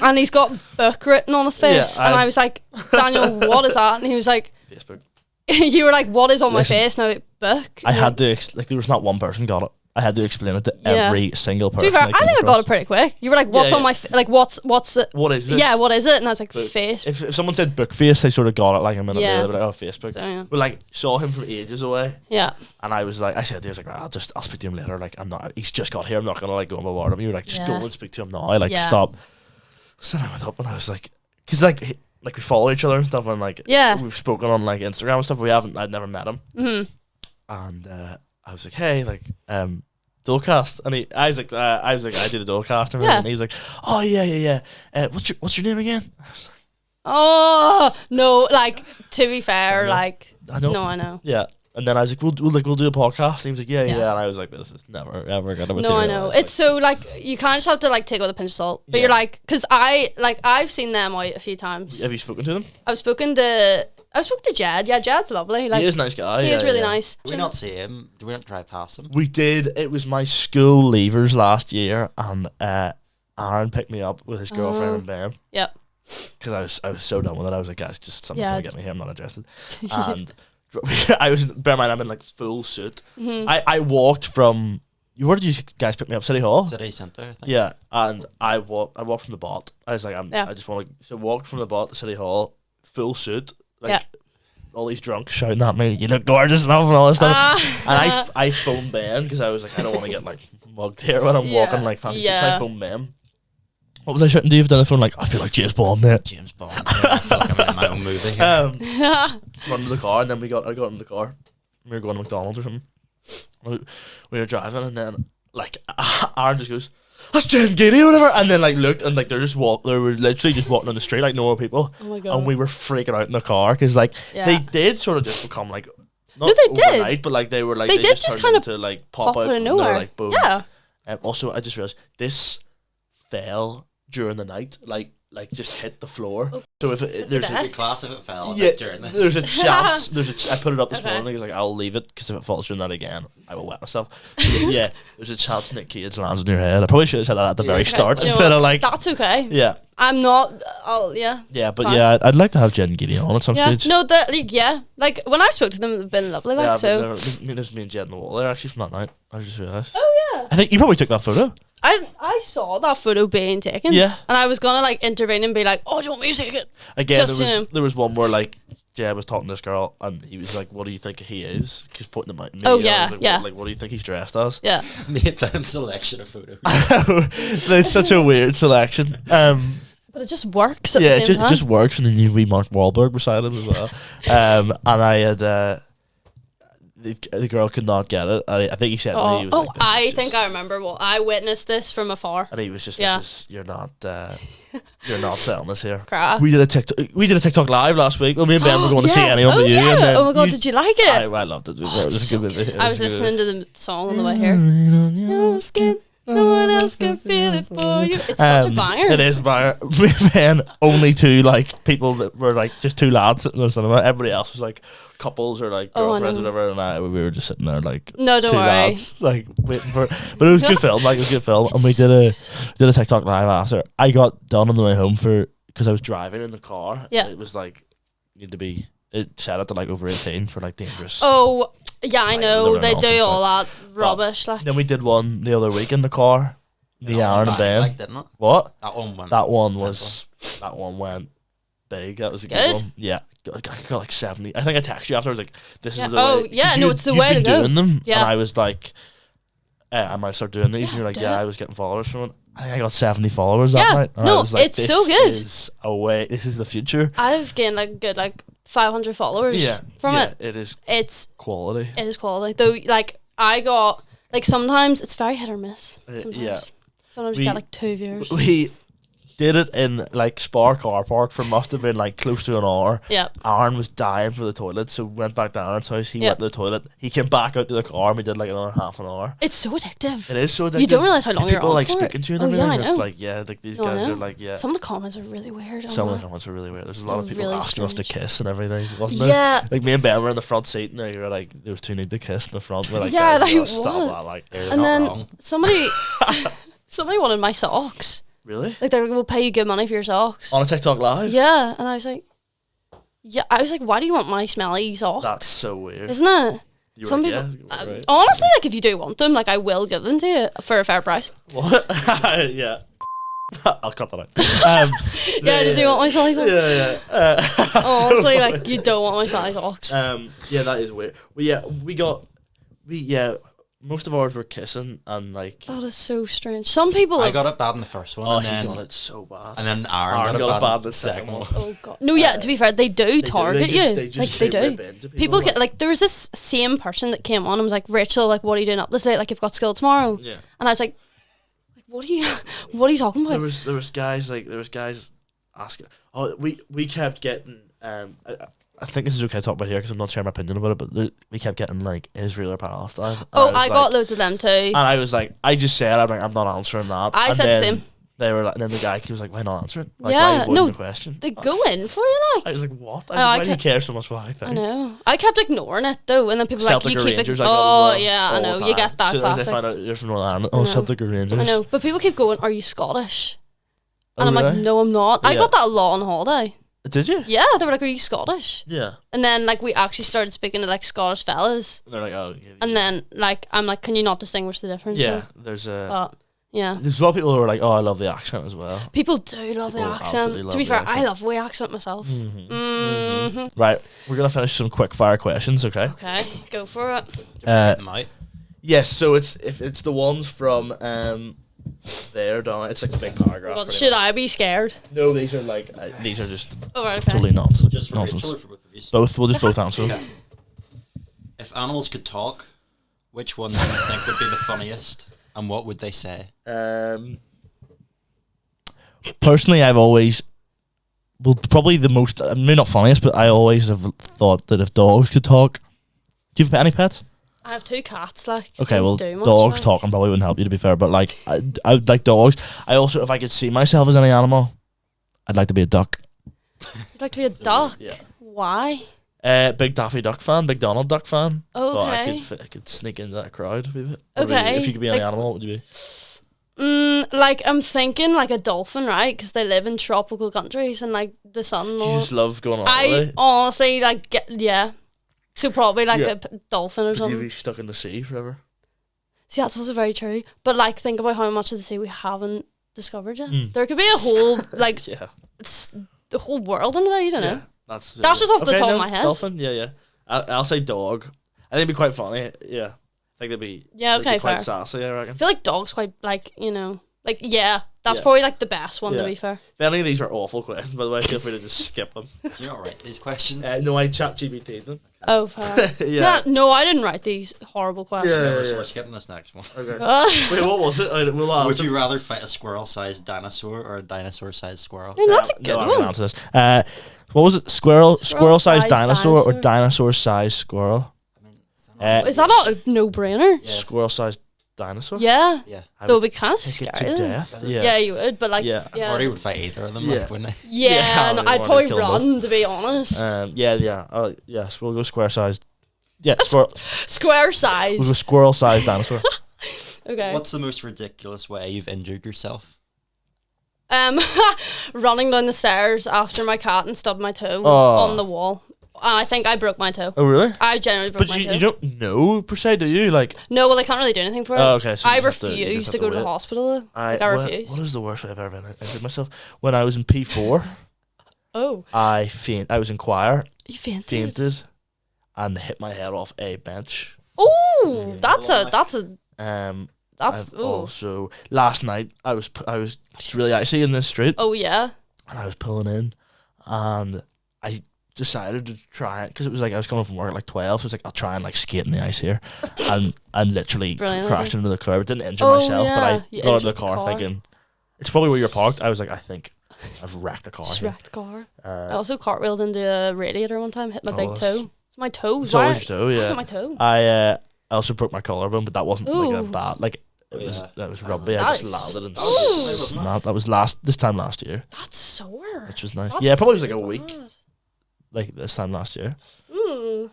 and he's got book written on his face, Yeah, and I was like, Daniel, what is that? And he was like, Facebook. you were like, what is on Listen, my face? Now, book. I had to there was not one person got it. I had to explain it to Yeah. every single To person. be fair, I came think I got across. it pretty quick. You were like, "What's Yeah, on my like? What's it? What is this? Yeah, what is it?" And I was like, But "Face." If someone said book face, they sort of got it like a minute Yeah. later. But like, oh, Facebook. So, yeah. But like saw him from ages away, Yeah, and I was like, I said, to him, I was like, right, I'll speak to him later. Like he's just got here. I'm not gonna like go and bombard him. You were like, just go Yeah. and speak to him now. Like Yeah. stop. So then I went up and I was like, because like we follow each other and stuff, and like yeah. we've spoken on like Instagram and stuff. I'd never met him, Mm-hmm. and I was like, hey, like Dolecast, and I was like, I do the Dolecast, and, Yeah. and he was like, oh yeah. What's your name again? I was like, Oh no! Like, to be fair, Daniel. like, I know. no, I know. Yeah. And then I was like, we'll do a podcast. And he was like, yeah. Yeah. And I was like, this is never ever gonna No, I know. materialise. It's so like you kind of just have to like take it with a pinch of salt. But you're Yeah. like, because I've seen them out a few times. Have you spoken to them? I've spoken to Jed. Yeah, Jed's lovely. Like, He is a nice guy. he yeah, is really yeah. nice. Did we not see him? Did we not drive past him? We did. It was my school leavers last year, and Aaron picked me up with his girlfriend and Ben. Yep. Because I was so done with it. I was like, guys, just something Yeah, come get me here. I'm not interested. And I was, bear in mind, I'm in like full suit. Mhm. I walked from. Where did you guys pick me up? City Hall. City Centre, I think. Yeah, and I walked from the bot. I was like, Yeah. I just want to. So walked from the bot to City Hall, full suit, like Yeah. all these drunks shouting at me, "You look gorgeous," and all this stuff. Ah. And I phoned Ben because I was like, I don't want to get like mugged here when I'm Yeah, walking like fancy. So yeah. I phoned Ben. What was I shouting to you? Down the phone, like, I feel like James Bond, mate. James Bond. Yeah, I feel like I'm in my own movie here. Run to the car, and then I got in the car. We were going to McDonald's or something. We were driving, and then like Aaron just goes, "That's Jen Giddy," or whatever, and then like looked, and like they were literally just walking on the street like normal people, Oh my god. and we were freaking out in the car because like Yeah. they did sort of just become like not No, they did. overnight, but like they were like They they did just just turned kinda into like pop Pop out out of and they're, nowhere. like boom. Yeah. Also, I just realized this fell during the night, like just hit the floor. Oh. So if there's It'd a, be Be class if it fell yeah, during this. there's a chance. I put it up this Okay. morning. I was like, I'll leave it because if it falls during that again, I will wet myself. So, yeah, there's a chance Nick Cage lands on your head. I probably should have said that at the very Okay. start Do you know instead what? of like, That's okay. yeah, I'm not. Yeah. but Fine. yeah, I'd like to have Jen Giddy on at some Yeah. stage. No, that like yeah. Like when I spoke to them, they've been lovely. Like yeah, so. but there's me and Jen on the wall there actually from that night. I just realised. Oh yeah. I think you probably took that photo. I saw that photo being taken. Yeah. And I was gonna like intervene and be like, "Oh, do you want me to take it?" Again, Just, there you was know. there was one where like Jed was talking to this girl and he was like, "What do you think he is?" Because putting him out. in Oh, media, I yeah, was like, yeah. What do you think he's dressed as? Yeah. Made them selection of photos. It's such a weird selection. But it just works. At Yeah, the it same time. just works, and then you wee Mark Wahlberg beside him as well. And I had the girl could not get it. I think he said to me, he was like, "This is I just-" think I remember. Well, I witnessed this from afar. and he was just, Yeah. you're not selling this here." Crap. We did a TikTok live last week. Well, me and Ben were going to see Yeah. anyone oh, but you. yeah. And then Oh my god, you- did you like it? I loved it. It was a so good movie. good. I was listening to the song on the way here. Your Your skin No one else can feel it for you. It's such a banger. It is a banger. Man, only two like people that were like just two lads sitting in the cinema. Everybody else was like couples or like girlfriends or whatever, and we were just sitting there like no, don't two worry. lads like waiting for. But it was a good film. Like it was a good film, and we did a TikTok live after. I got done on the way home because I was driving in the car. Yeah, it was like need to be. It set it to like over 18 for like dangerous. Oh yeah, I like, know they do all like. that rubbish. Like Then we did one the other week in the car. The Aaron and Ben. Like, didn't it? What? That one went. That one went big. That was a good one. Yeah, I got like 70. I think I texted you after. I was like, "This is the way." Oh yeah, no, it's the way to go. Doing them, yeah. And I was like, "I might start doing these." And you're like, "Yeah." I was getting followers from it. I think I got 70 followers that night. And no, I was like, it's so good. This is the future. I've gained like a good 500 followers. From it. It's quality. It is quality. Though, like I got sometimes it's very hit or miss. Sometimes you get like 2 viewers. We did it in like Spar car park for must have been like close to an hour. Yep. Aaron was dying for the toilet, so we went back to Aaron's house. He went to the toilet. He came back out to the car, and we did like another half an hour. It's so addictive. It is so addictive. You don't realize how long you're on people like for speaking to you and everything. everything. I know. It's like like these guys are like Some of the comments are really weird. Some of the comments are really weird. There's a lot of people really asking us to kiss and everything, wasn't there? Yeah. Like me and Ben were in the front seat, and they were like, there was two need to kiss in the front. We're like, yeah, guys, like what? Stop that, like. And then wrong. somebody wanted my socks. Really? Like they will pay you good money for your socks on a TikTok live. Yeah, and I was like, why do you want my smelly socks? That's so weird, isn't it? Some people, right. Honestly, like if you do want them, like I will give them to you for a fair price. What? Yeah. I'll cut that out. Does he want my smelly socks? Yeah. Honestly, like you don't want my smelly socks. Yeah, that is weird. Most of ours were kissing and like. That is so strange. Some people. I got it bad in the first one. Oh, and then he got it so bad. And then Aaron got it bad in the second one. Oh god. No, yeah. To be fair, they do target you. They do. People get like there was this same person that came on and was like, Rachel, like, what are you doing up this late? Like, you've got school tomorrow. Yeah. And I was like, what are you talking about? There was guys asking. Oh, we kept getting. I think this is okay to talk about here because I'm not sharing my opinion about it, but we kept getting like Israel or Palestine. I got loads of them too. And I was like, I just said, I'm not answering that. I said the same. They were like, and then the guy was like, why not answer it? Like, yeah, why the question? They go in for you, like. I was like, what? Why do you care so much what I think? I know. I kept ignoring it though, and then people Celtic like, you keep Rangers, it. Oh yeah, I know. You get that classic. classic. They find out you're from Northern Ireland. Oh, Celtic Rangers. I know, but people keep going, are you Scottish? And I'm like, no, I'm not. I got that a lot on holiday. Did you? Yeah, they were like, are you Scottish? Yeah. And then like we actually started speaking to like Scottish fellas. And they're like, oh. Yeah, and then like I'm like, can you not distinguish the difference? Yeah, there's a. There's a lot of people who are like, oh, I love the accent as well. People do love the accent. To be fair, I love the accent myself. Right, we're gonna finish some quick fire questions, okay? Okay, go for it. Yes, so it's the ones from there, down. It's like a big paragraph. God, should I be scared? No, these are like these are just totally nonsense. Just for nonsense. Rachel or for both of you? Both. We'll just both answer. Okay. If animals could talk, which one do you think would be the funniest, and what would they say? Personally, I've always, probably the most, maybe not funniest, but I always have thought that if dogs could talk. Do you have any pets? I have 2 cats, like. Okay, well, dogs talking probably wouldn't help you, to be fair, but like, I would like dogs. I also, if I could see myself as any animal, I'd like to be a duck. You'd like to be a duck? Yeah. Why? Big Daffy Duck fan, big Donald Duck fan. Okay. But I could sneak into that crowd a bit. Okay. If you could be any animal, what would you be? Like I'm thinking like a dolphin, right? Because they live in tropical countries and like the sun. You just love going on. I honestly like so probably like a dolphin or something. You'd be stuck in the sea forever. See, that's also very true. But like, think about how much of the sea we haven't discovered yet. There could be a whole like it's the whole world in there. You don't know. That's just off the top of my head. Dolphin, yeah. I'll say dog. I think it'd be quite funny. Yeah, I think they'd be okay, quite fair. sassy. I reckon. I feel like dogs quite like that's probably like the best one to be fair. If any of these are awful questions, by the way, feel free to just skip them. You're not right. These questions. No, I chat GBT'd them. Oh, fair. No, I didn't write these horrible questions. So we're skipping this next one. Okay. Wait, what was it? Would you rather fight a squirrel-sized dinosaur or a dinosaur-sized squirrel? That's a good one. I'm gonna answer this. What was it? Squirrel-sized dinosaur or dinosaur-sized squirrel? Is that not a no-brainer? Yeah. Squirrel-sized dinosaur? Yeah. Yeah. That would be kind of Take it scary. to though. death. Yeah. Yeah, you would, but like, Yeah. yeah. Party would fight either of them, Yeah. like, wouldn't they? Yeah, no, I I'd wanted probably to kill them run, to be honest. Yes, we'll go square sized. Yeah, squirrel. Square size. We'll go squirrel sized dinosaur. Okay. What's the most ridiculous way you've injured yourself? Running down the stairs after my cat and stubbed my toe Oh. on the wall. And I think I broke my toe. Oh, really? I generally broke But my toe. you don't know per se, do you? Like, No, well, I can't really do anything for it. oh, okay. So I you just have you refuse just to have go to the wait. hospital. Though. I refuse. What is the worst way I've ever injured myself? When I was in P4, Oh, I was in choir, you fainted. fainted, and hit my head off a bench. Oh, that's I've oh. also last night I was really icy in this street, Oh yeah. and I was pulling in, and I decided to try it because it was like I was coming from work at like 12, so it's like I'll try and like skate in the ice here, and literally Brilliant crashed idea. into the curb. It didn't injure Oh, myself, but yeah. I You got out of the injured the car car. thinking it's probably where you're parked. I was like, I think I've wrecked the car. Just here. wrecked the car. I Uh, also cartwheeled into a radiator one time, hit my Oh, big that's- toe. It's my toe. it's Why? always your toe, Why is yeah. it my toe? I also broke my collarbone, but that wasn't like a Ooh. bad like. It Yeah. was that was rugby. I That just is- landed and Ooh. snapped. That was this time last year, That's sore. which was nice. That's Yeah, probably was like a really week, bad. like this time last year. Ooh.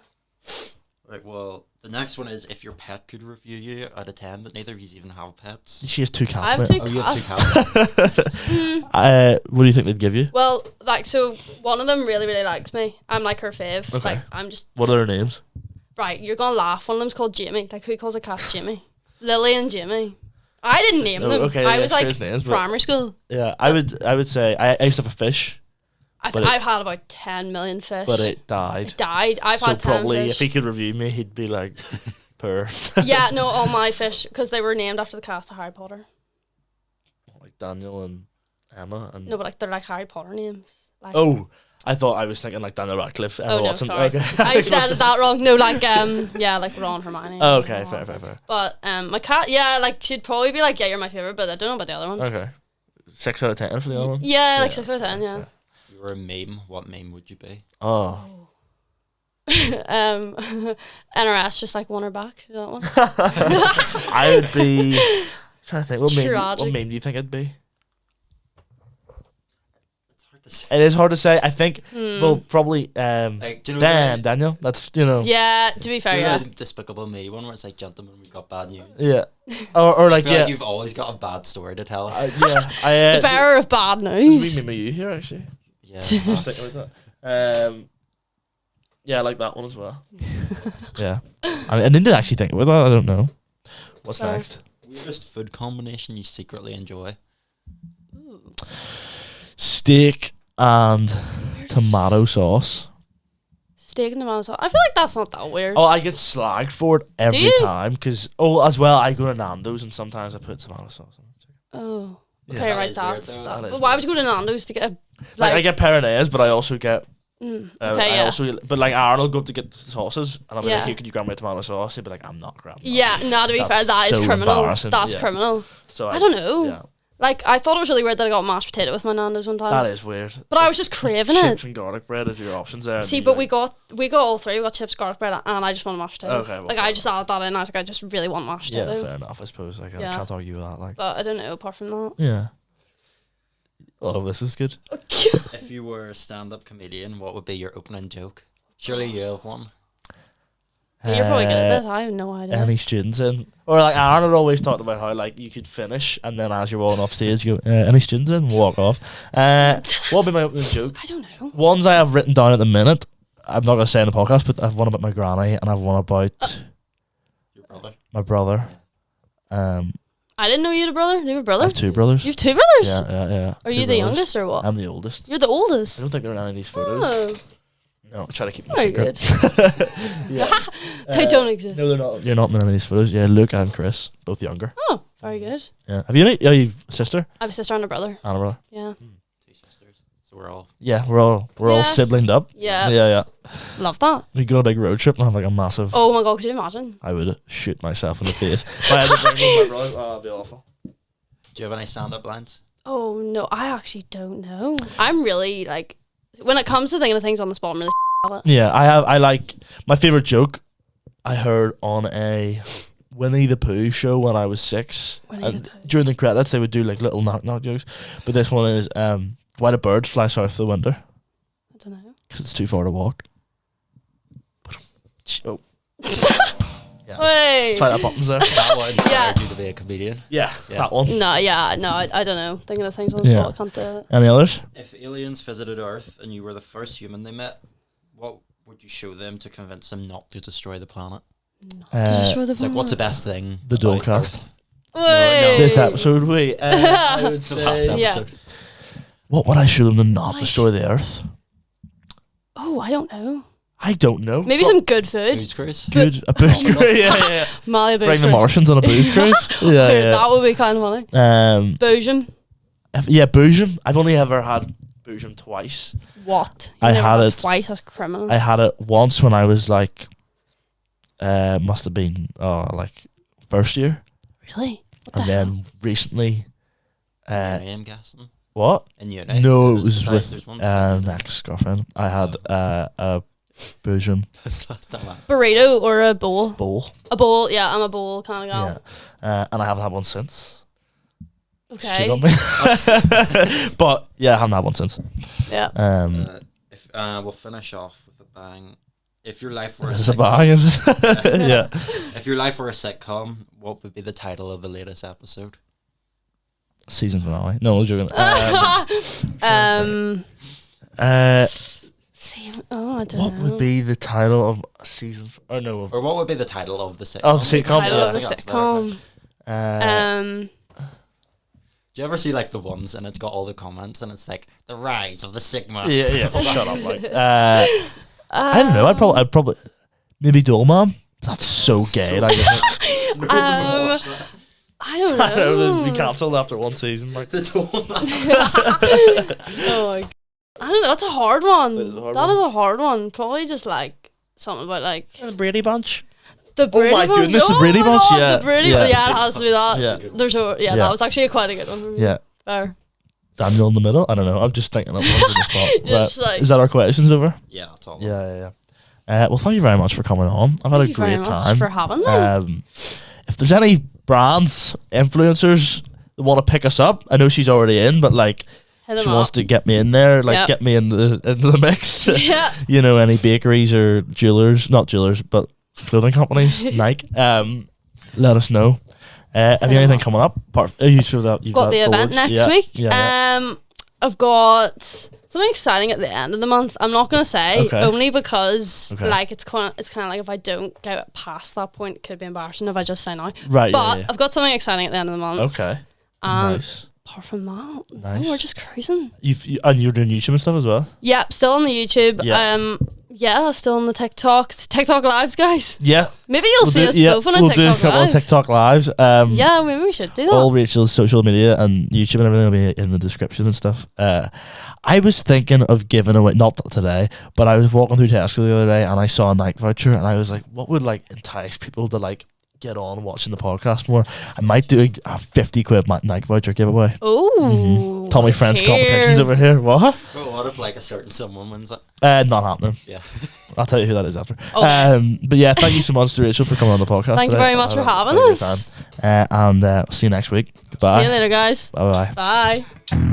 Right, well, the next one is if your pet could review you out of 10, but neither of you even have pets. She has 2 I cats. have mate. 2 Oh, you have 2 cats. cats. What do you think they'd give you? Well, like, so one of them really, really likes me. I'm like her fave. Okay. Like, I'm just, What are their names? right, you're gonna laugh. One of them's called Jamie. Like, who calls a cat Jamie? Lily and Jamie. I didn't name Oh, them. okay, I yeah, was like strange names, but- primary school. Yeah, I would say I used to have a fish, But it- I've had about 10 million fish. but it died. It died. I've So had 10 probably fish. if he could review me, he'd be like, "Poor." Yeah, no, all my fish, because they were named after the cast of Harry Potter. Like Daniel and Emma and. No, but like they're like Harry Potter names. Like, Oh, I thought I was thinking like Daniel Radcliffe, Emma oh no, Watson. sorry. Okay. I said that wrong. No, like yeah, like Ron, Hermione. Oh, okay, fair. But my cat, yeah, like she'd probably be like, yeah, you're my favorite, but I don't know about the other one. Okay. 6 out of 10 for the other one. Yeah, like Yeah, 6 out of 10. Yeah. fair. If you were a meme, what meme would you be? Oh. NRS just like won her back. Is that one? I would be trying to think. What Tragic. meme do you think it'd be? It's hard to say. It is hard to say. I think. Hmm. Well, probably. Like, do you know Daniel. That's Oh. Yeah, to be fair, do you know yeah. the Despicable Me one where it's like, gentlemen, we got bad news? Yeah. Or I like feel yeah. like you've always got a bad story to tell us. Yeah. The bearer of bad There's a wee news. meme of you here actually. Yeah. Just thinking like that. Yeah, I like that one as well. Yeah. I didn't actually think about that. I don't know. What's Fair. next? Weirdest food combination you secretly enjoy? Ooh. Steak and tomato sauce. Steak and tomato sauce. I feel like that's not that weird. Oh, I get slagged for it every you? time because as well I go to Nando's and sometimes I put tomato sauce on it. Oh. Yeah. Okay, That right, is weird, that's though. that. That is But why weird. would you go to Nando's to get a Like I get peronaise, but I also get. okay, I yeah. also, but like Aaron will go up to get the sauces, and I'm Yeah. like, "Here, could you grab my tomato sauce?" He'd be like, "I'm not grabbing." that." Yeah, no, to be That's fair, that is so criminal. embarrassing, That's yeah. criminal. So I don't know. Yeah, Like, I thought it was really weird that I got mashed potato with my Nando's one time. that is weird. But I was just craving chips it. and garlic bread as your options there. and See, you're but like, we got all three. We got chips, garlic bread, and I just want a mashed potato. Okay, well, like, fair I just added that in. I was like, I just really want mashed Yeah, potato. fair enough. I suppose like I Yeah. can't argue with that. Like, But I don't know, apart from that. yeah. Oh, this is good. If you were a stand-up comedian, what would be your opening joke? Surely you have one. You're probably good at this. I have no idea. Any students in, or like Aaron had always talked about how like you could finish and then as you're walking off stage, you go, "Any students in?" Walk off. What would be my opening joke? I don't know. Ones I have written down at the minute. I'm not gonna say in the podcast, but I've one about my granny and I've one about Your brother. my brother. I didn't know you had a brother. Do you have a I brother? have 2 brothers. You have 2 brothers? Yeah. Are 2 you the brothers. youngest or what? I'm the oldest. You're the I oldest. don't think they're in any of these photos. Oh, No, I try to keep them very secret. good. Yeah. They don't exist. No, they're not. You're not in any of these photos. Yeah, Luke and Chris, both younger. Oh, very good. Yeah. Have you any? You've a sister I have a sister and a brother. and a brother. Yeah. 2 sisters. So we're all... Yeah, we're all Yeah. siblinged up. Yeah. Yeah. Love that. We go on a big road trip and have like a massive. Oh my god, could you imagine? I would shoot myself in the face. If I had to bring with my brother, oh, that'd be awful. Do you have any stand-up lines? Oh no, I actually don't know. I'm really like, when it comes to thinking of things on the spot, I'm really at it. Yeah, I like my favorite joke. I heard on a Winnie the Pooh show when I was 6. Winnie And the Pooh. during the credits, they would do like little knock jokes. But this one is why do birds fly south of the winter? I don't know. Because it's too far to walk. Oh. Yeah. Wait. That's why that button's there. That one inspired Yeah. you to be a comedian. Yeah, Yeah. that one. No, I don't know. Thinking of things on the Yeah. spot, I can't do it. Any others? If aliens visited Earth and you were the first human they met, what would you show them to convince them not to destroy the planet? Destroy the It's like, what's the best thing? The about Dolecast. Earth? Wait. This episode, wait. I would The last say, Yeah. episode. what would I show them to not What I destroy the Earth? Oh, I don't know. I don't know. Maybe some good food. Booze cruise. Good. A booze cruise. Yeah. Malia booze Bring the cruise. Martians on a booze cruise. Yeah, That would be kind of funny. yeah. Boojum. Boojum. I've only ever had Boojum twice. What? I You've never had had it- twice. That's criminal. I had it once when I was like, must have been like first year, Really? What the and hell? then recently, I'm guessing. what? In uni. No, it There's was besides- with there's one an beside ex-girlfriend. I had a Boojum That's not that. Burrito or a bowl? bowl. A bowl. Yeah, I'm a bowl kind of gal. Yeah, and I haven't had one since. Okay. Cheat on me. But yeah, I haven't had one since. Yeah. If we'll finish off with a bang. If your life were a This is a sitcom, bang, is it? Yeah. if your life were a sitcom, what would be the title of the latest episode? Season finale. No, I'm joking. See, I don't What know. would be the title of a season? Or no, of Or what would be the title of the sitcom? Oh, the sitcom. title Yeah, of the I think that's better. sitcom? Do you ever see like the ones and it's got all the comments and it's like the rise of the Sigma? yeah. Shut up, like. I don't know. I'd probably maybe Doleman. That's so gay. Like, isn't it? I don't know. I know. They'd be cancelled after one season. Like, The Doleman. Oh my god. I don't know. That's a hard one. That is a hard That one. is a hard one. Probably just like something about like the Brady Bunch. the Brady my Bunch. goodness, the Oh Brady my Bunch, God, yeah. The Brady Yeah. yeah, it has to be that. Yeah. There's a Yeah. that was actually quite a good one. Yeah. Fair. Daniel in the middle. I don't know. I'm just thinking of ones on the spot. Just Right. like- Is that our questions over? Yeah, that's all. Yeah. Well, thank you very much for coming on. I've had Thank a you very great much time. for having me. If there's any brands, influencers that want to pick us up, I know she's already in, but like Hit she 'em wants up. to get me in there, like Yep. get me in into the mix. Yeah. You know, any bakeries or not jewelers, but clothing companies, Nike. Let us know. Have you anything coming up? You sure that you've Got the event forwards? next Yeah, week. Yeah. I've got something exciting at the end of the month. I'm not gonna say Okay. only because Okay. like it's kind of like if I don't get past that point, it could be embarrassing if I just say no. Right. But Yeah. I've got something exciting at the end of the month. Okay. And Nice. apart from that, Nice. no, we're just cruising. And you're doing YouTube and stuff as well. Yep, still on the YouTube. Yeah. Yeah, still on the TikTok lives, guys. Yeah. Maybe you'll see us both on a we'll do a TikTok couple live. of TikTok lives. Yeah, maybe we should do that. All Rachel's social media and YouTube and everything will be in the description and stuff. I was thinking of giving away, not today, but I was walking through Tesco the other day and I saw a Nike voucher and I was like, what would like entice people to like get on watching the podcast more? I might do a 50 quid Nike voucher giveaway. Oh, Tommy Friends competitions over here. What? But what if like a certain someone wins it? Not happening. Yeah. I'll tell you who that is after. Okay. But yeah, thank you so much to Rachel for coming on the podcast. Thank you today. very much I for had a having very good us. time. And see you next week. Goodbye. See you later, guys. Bye bye. Bye.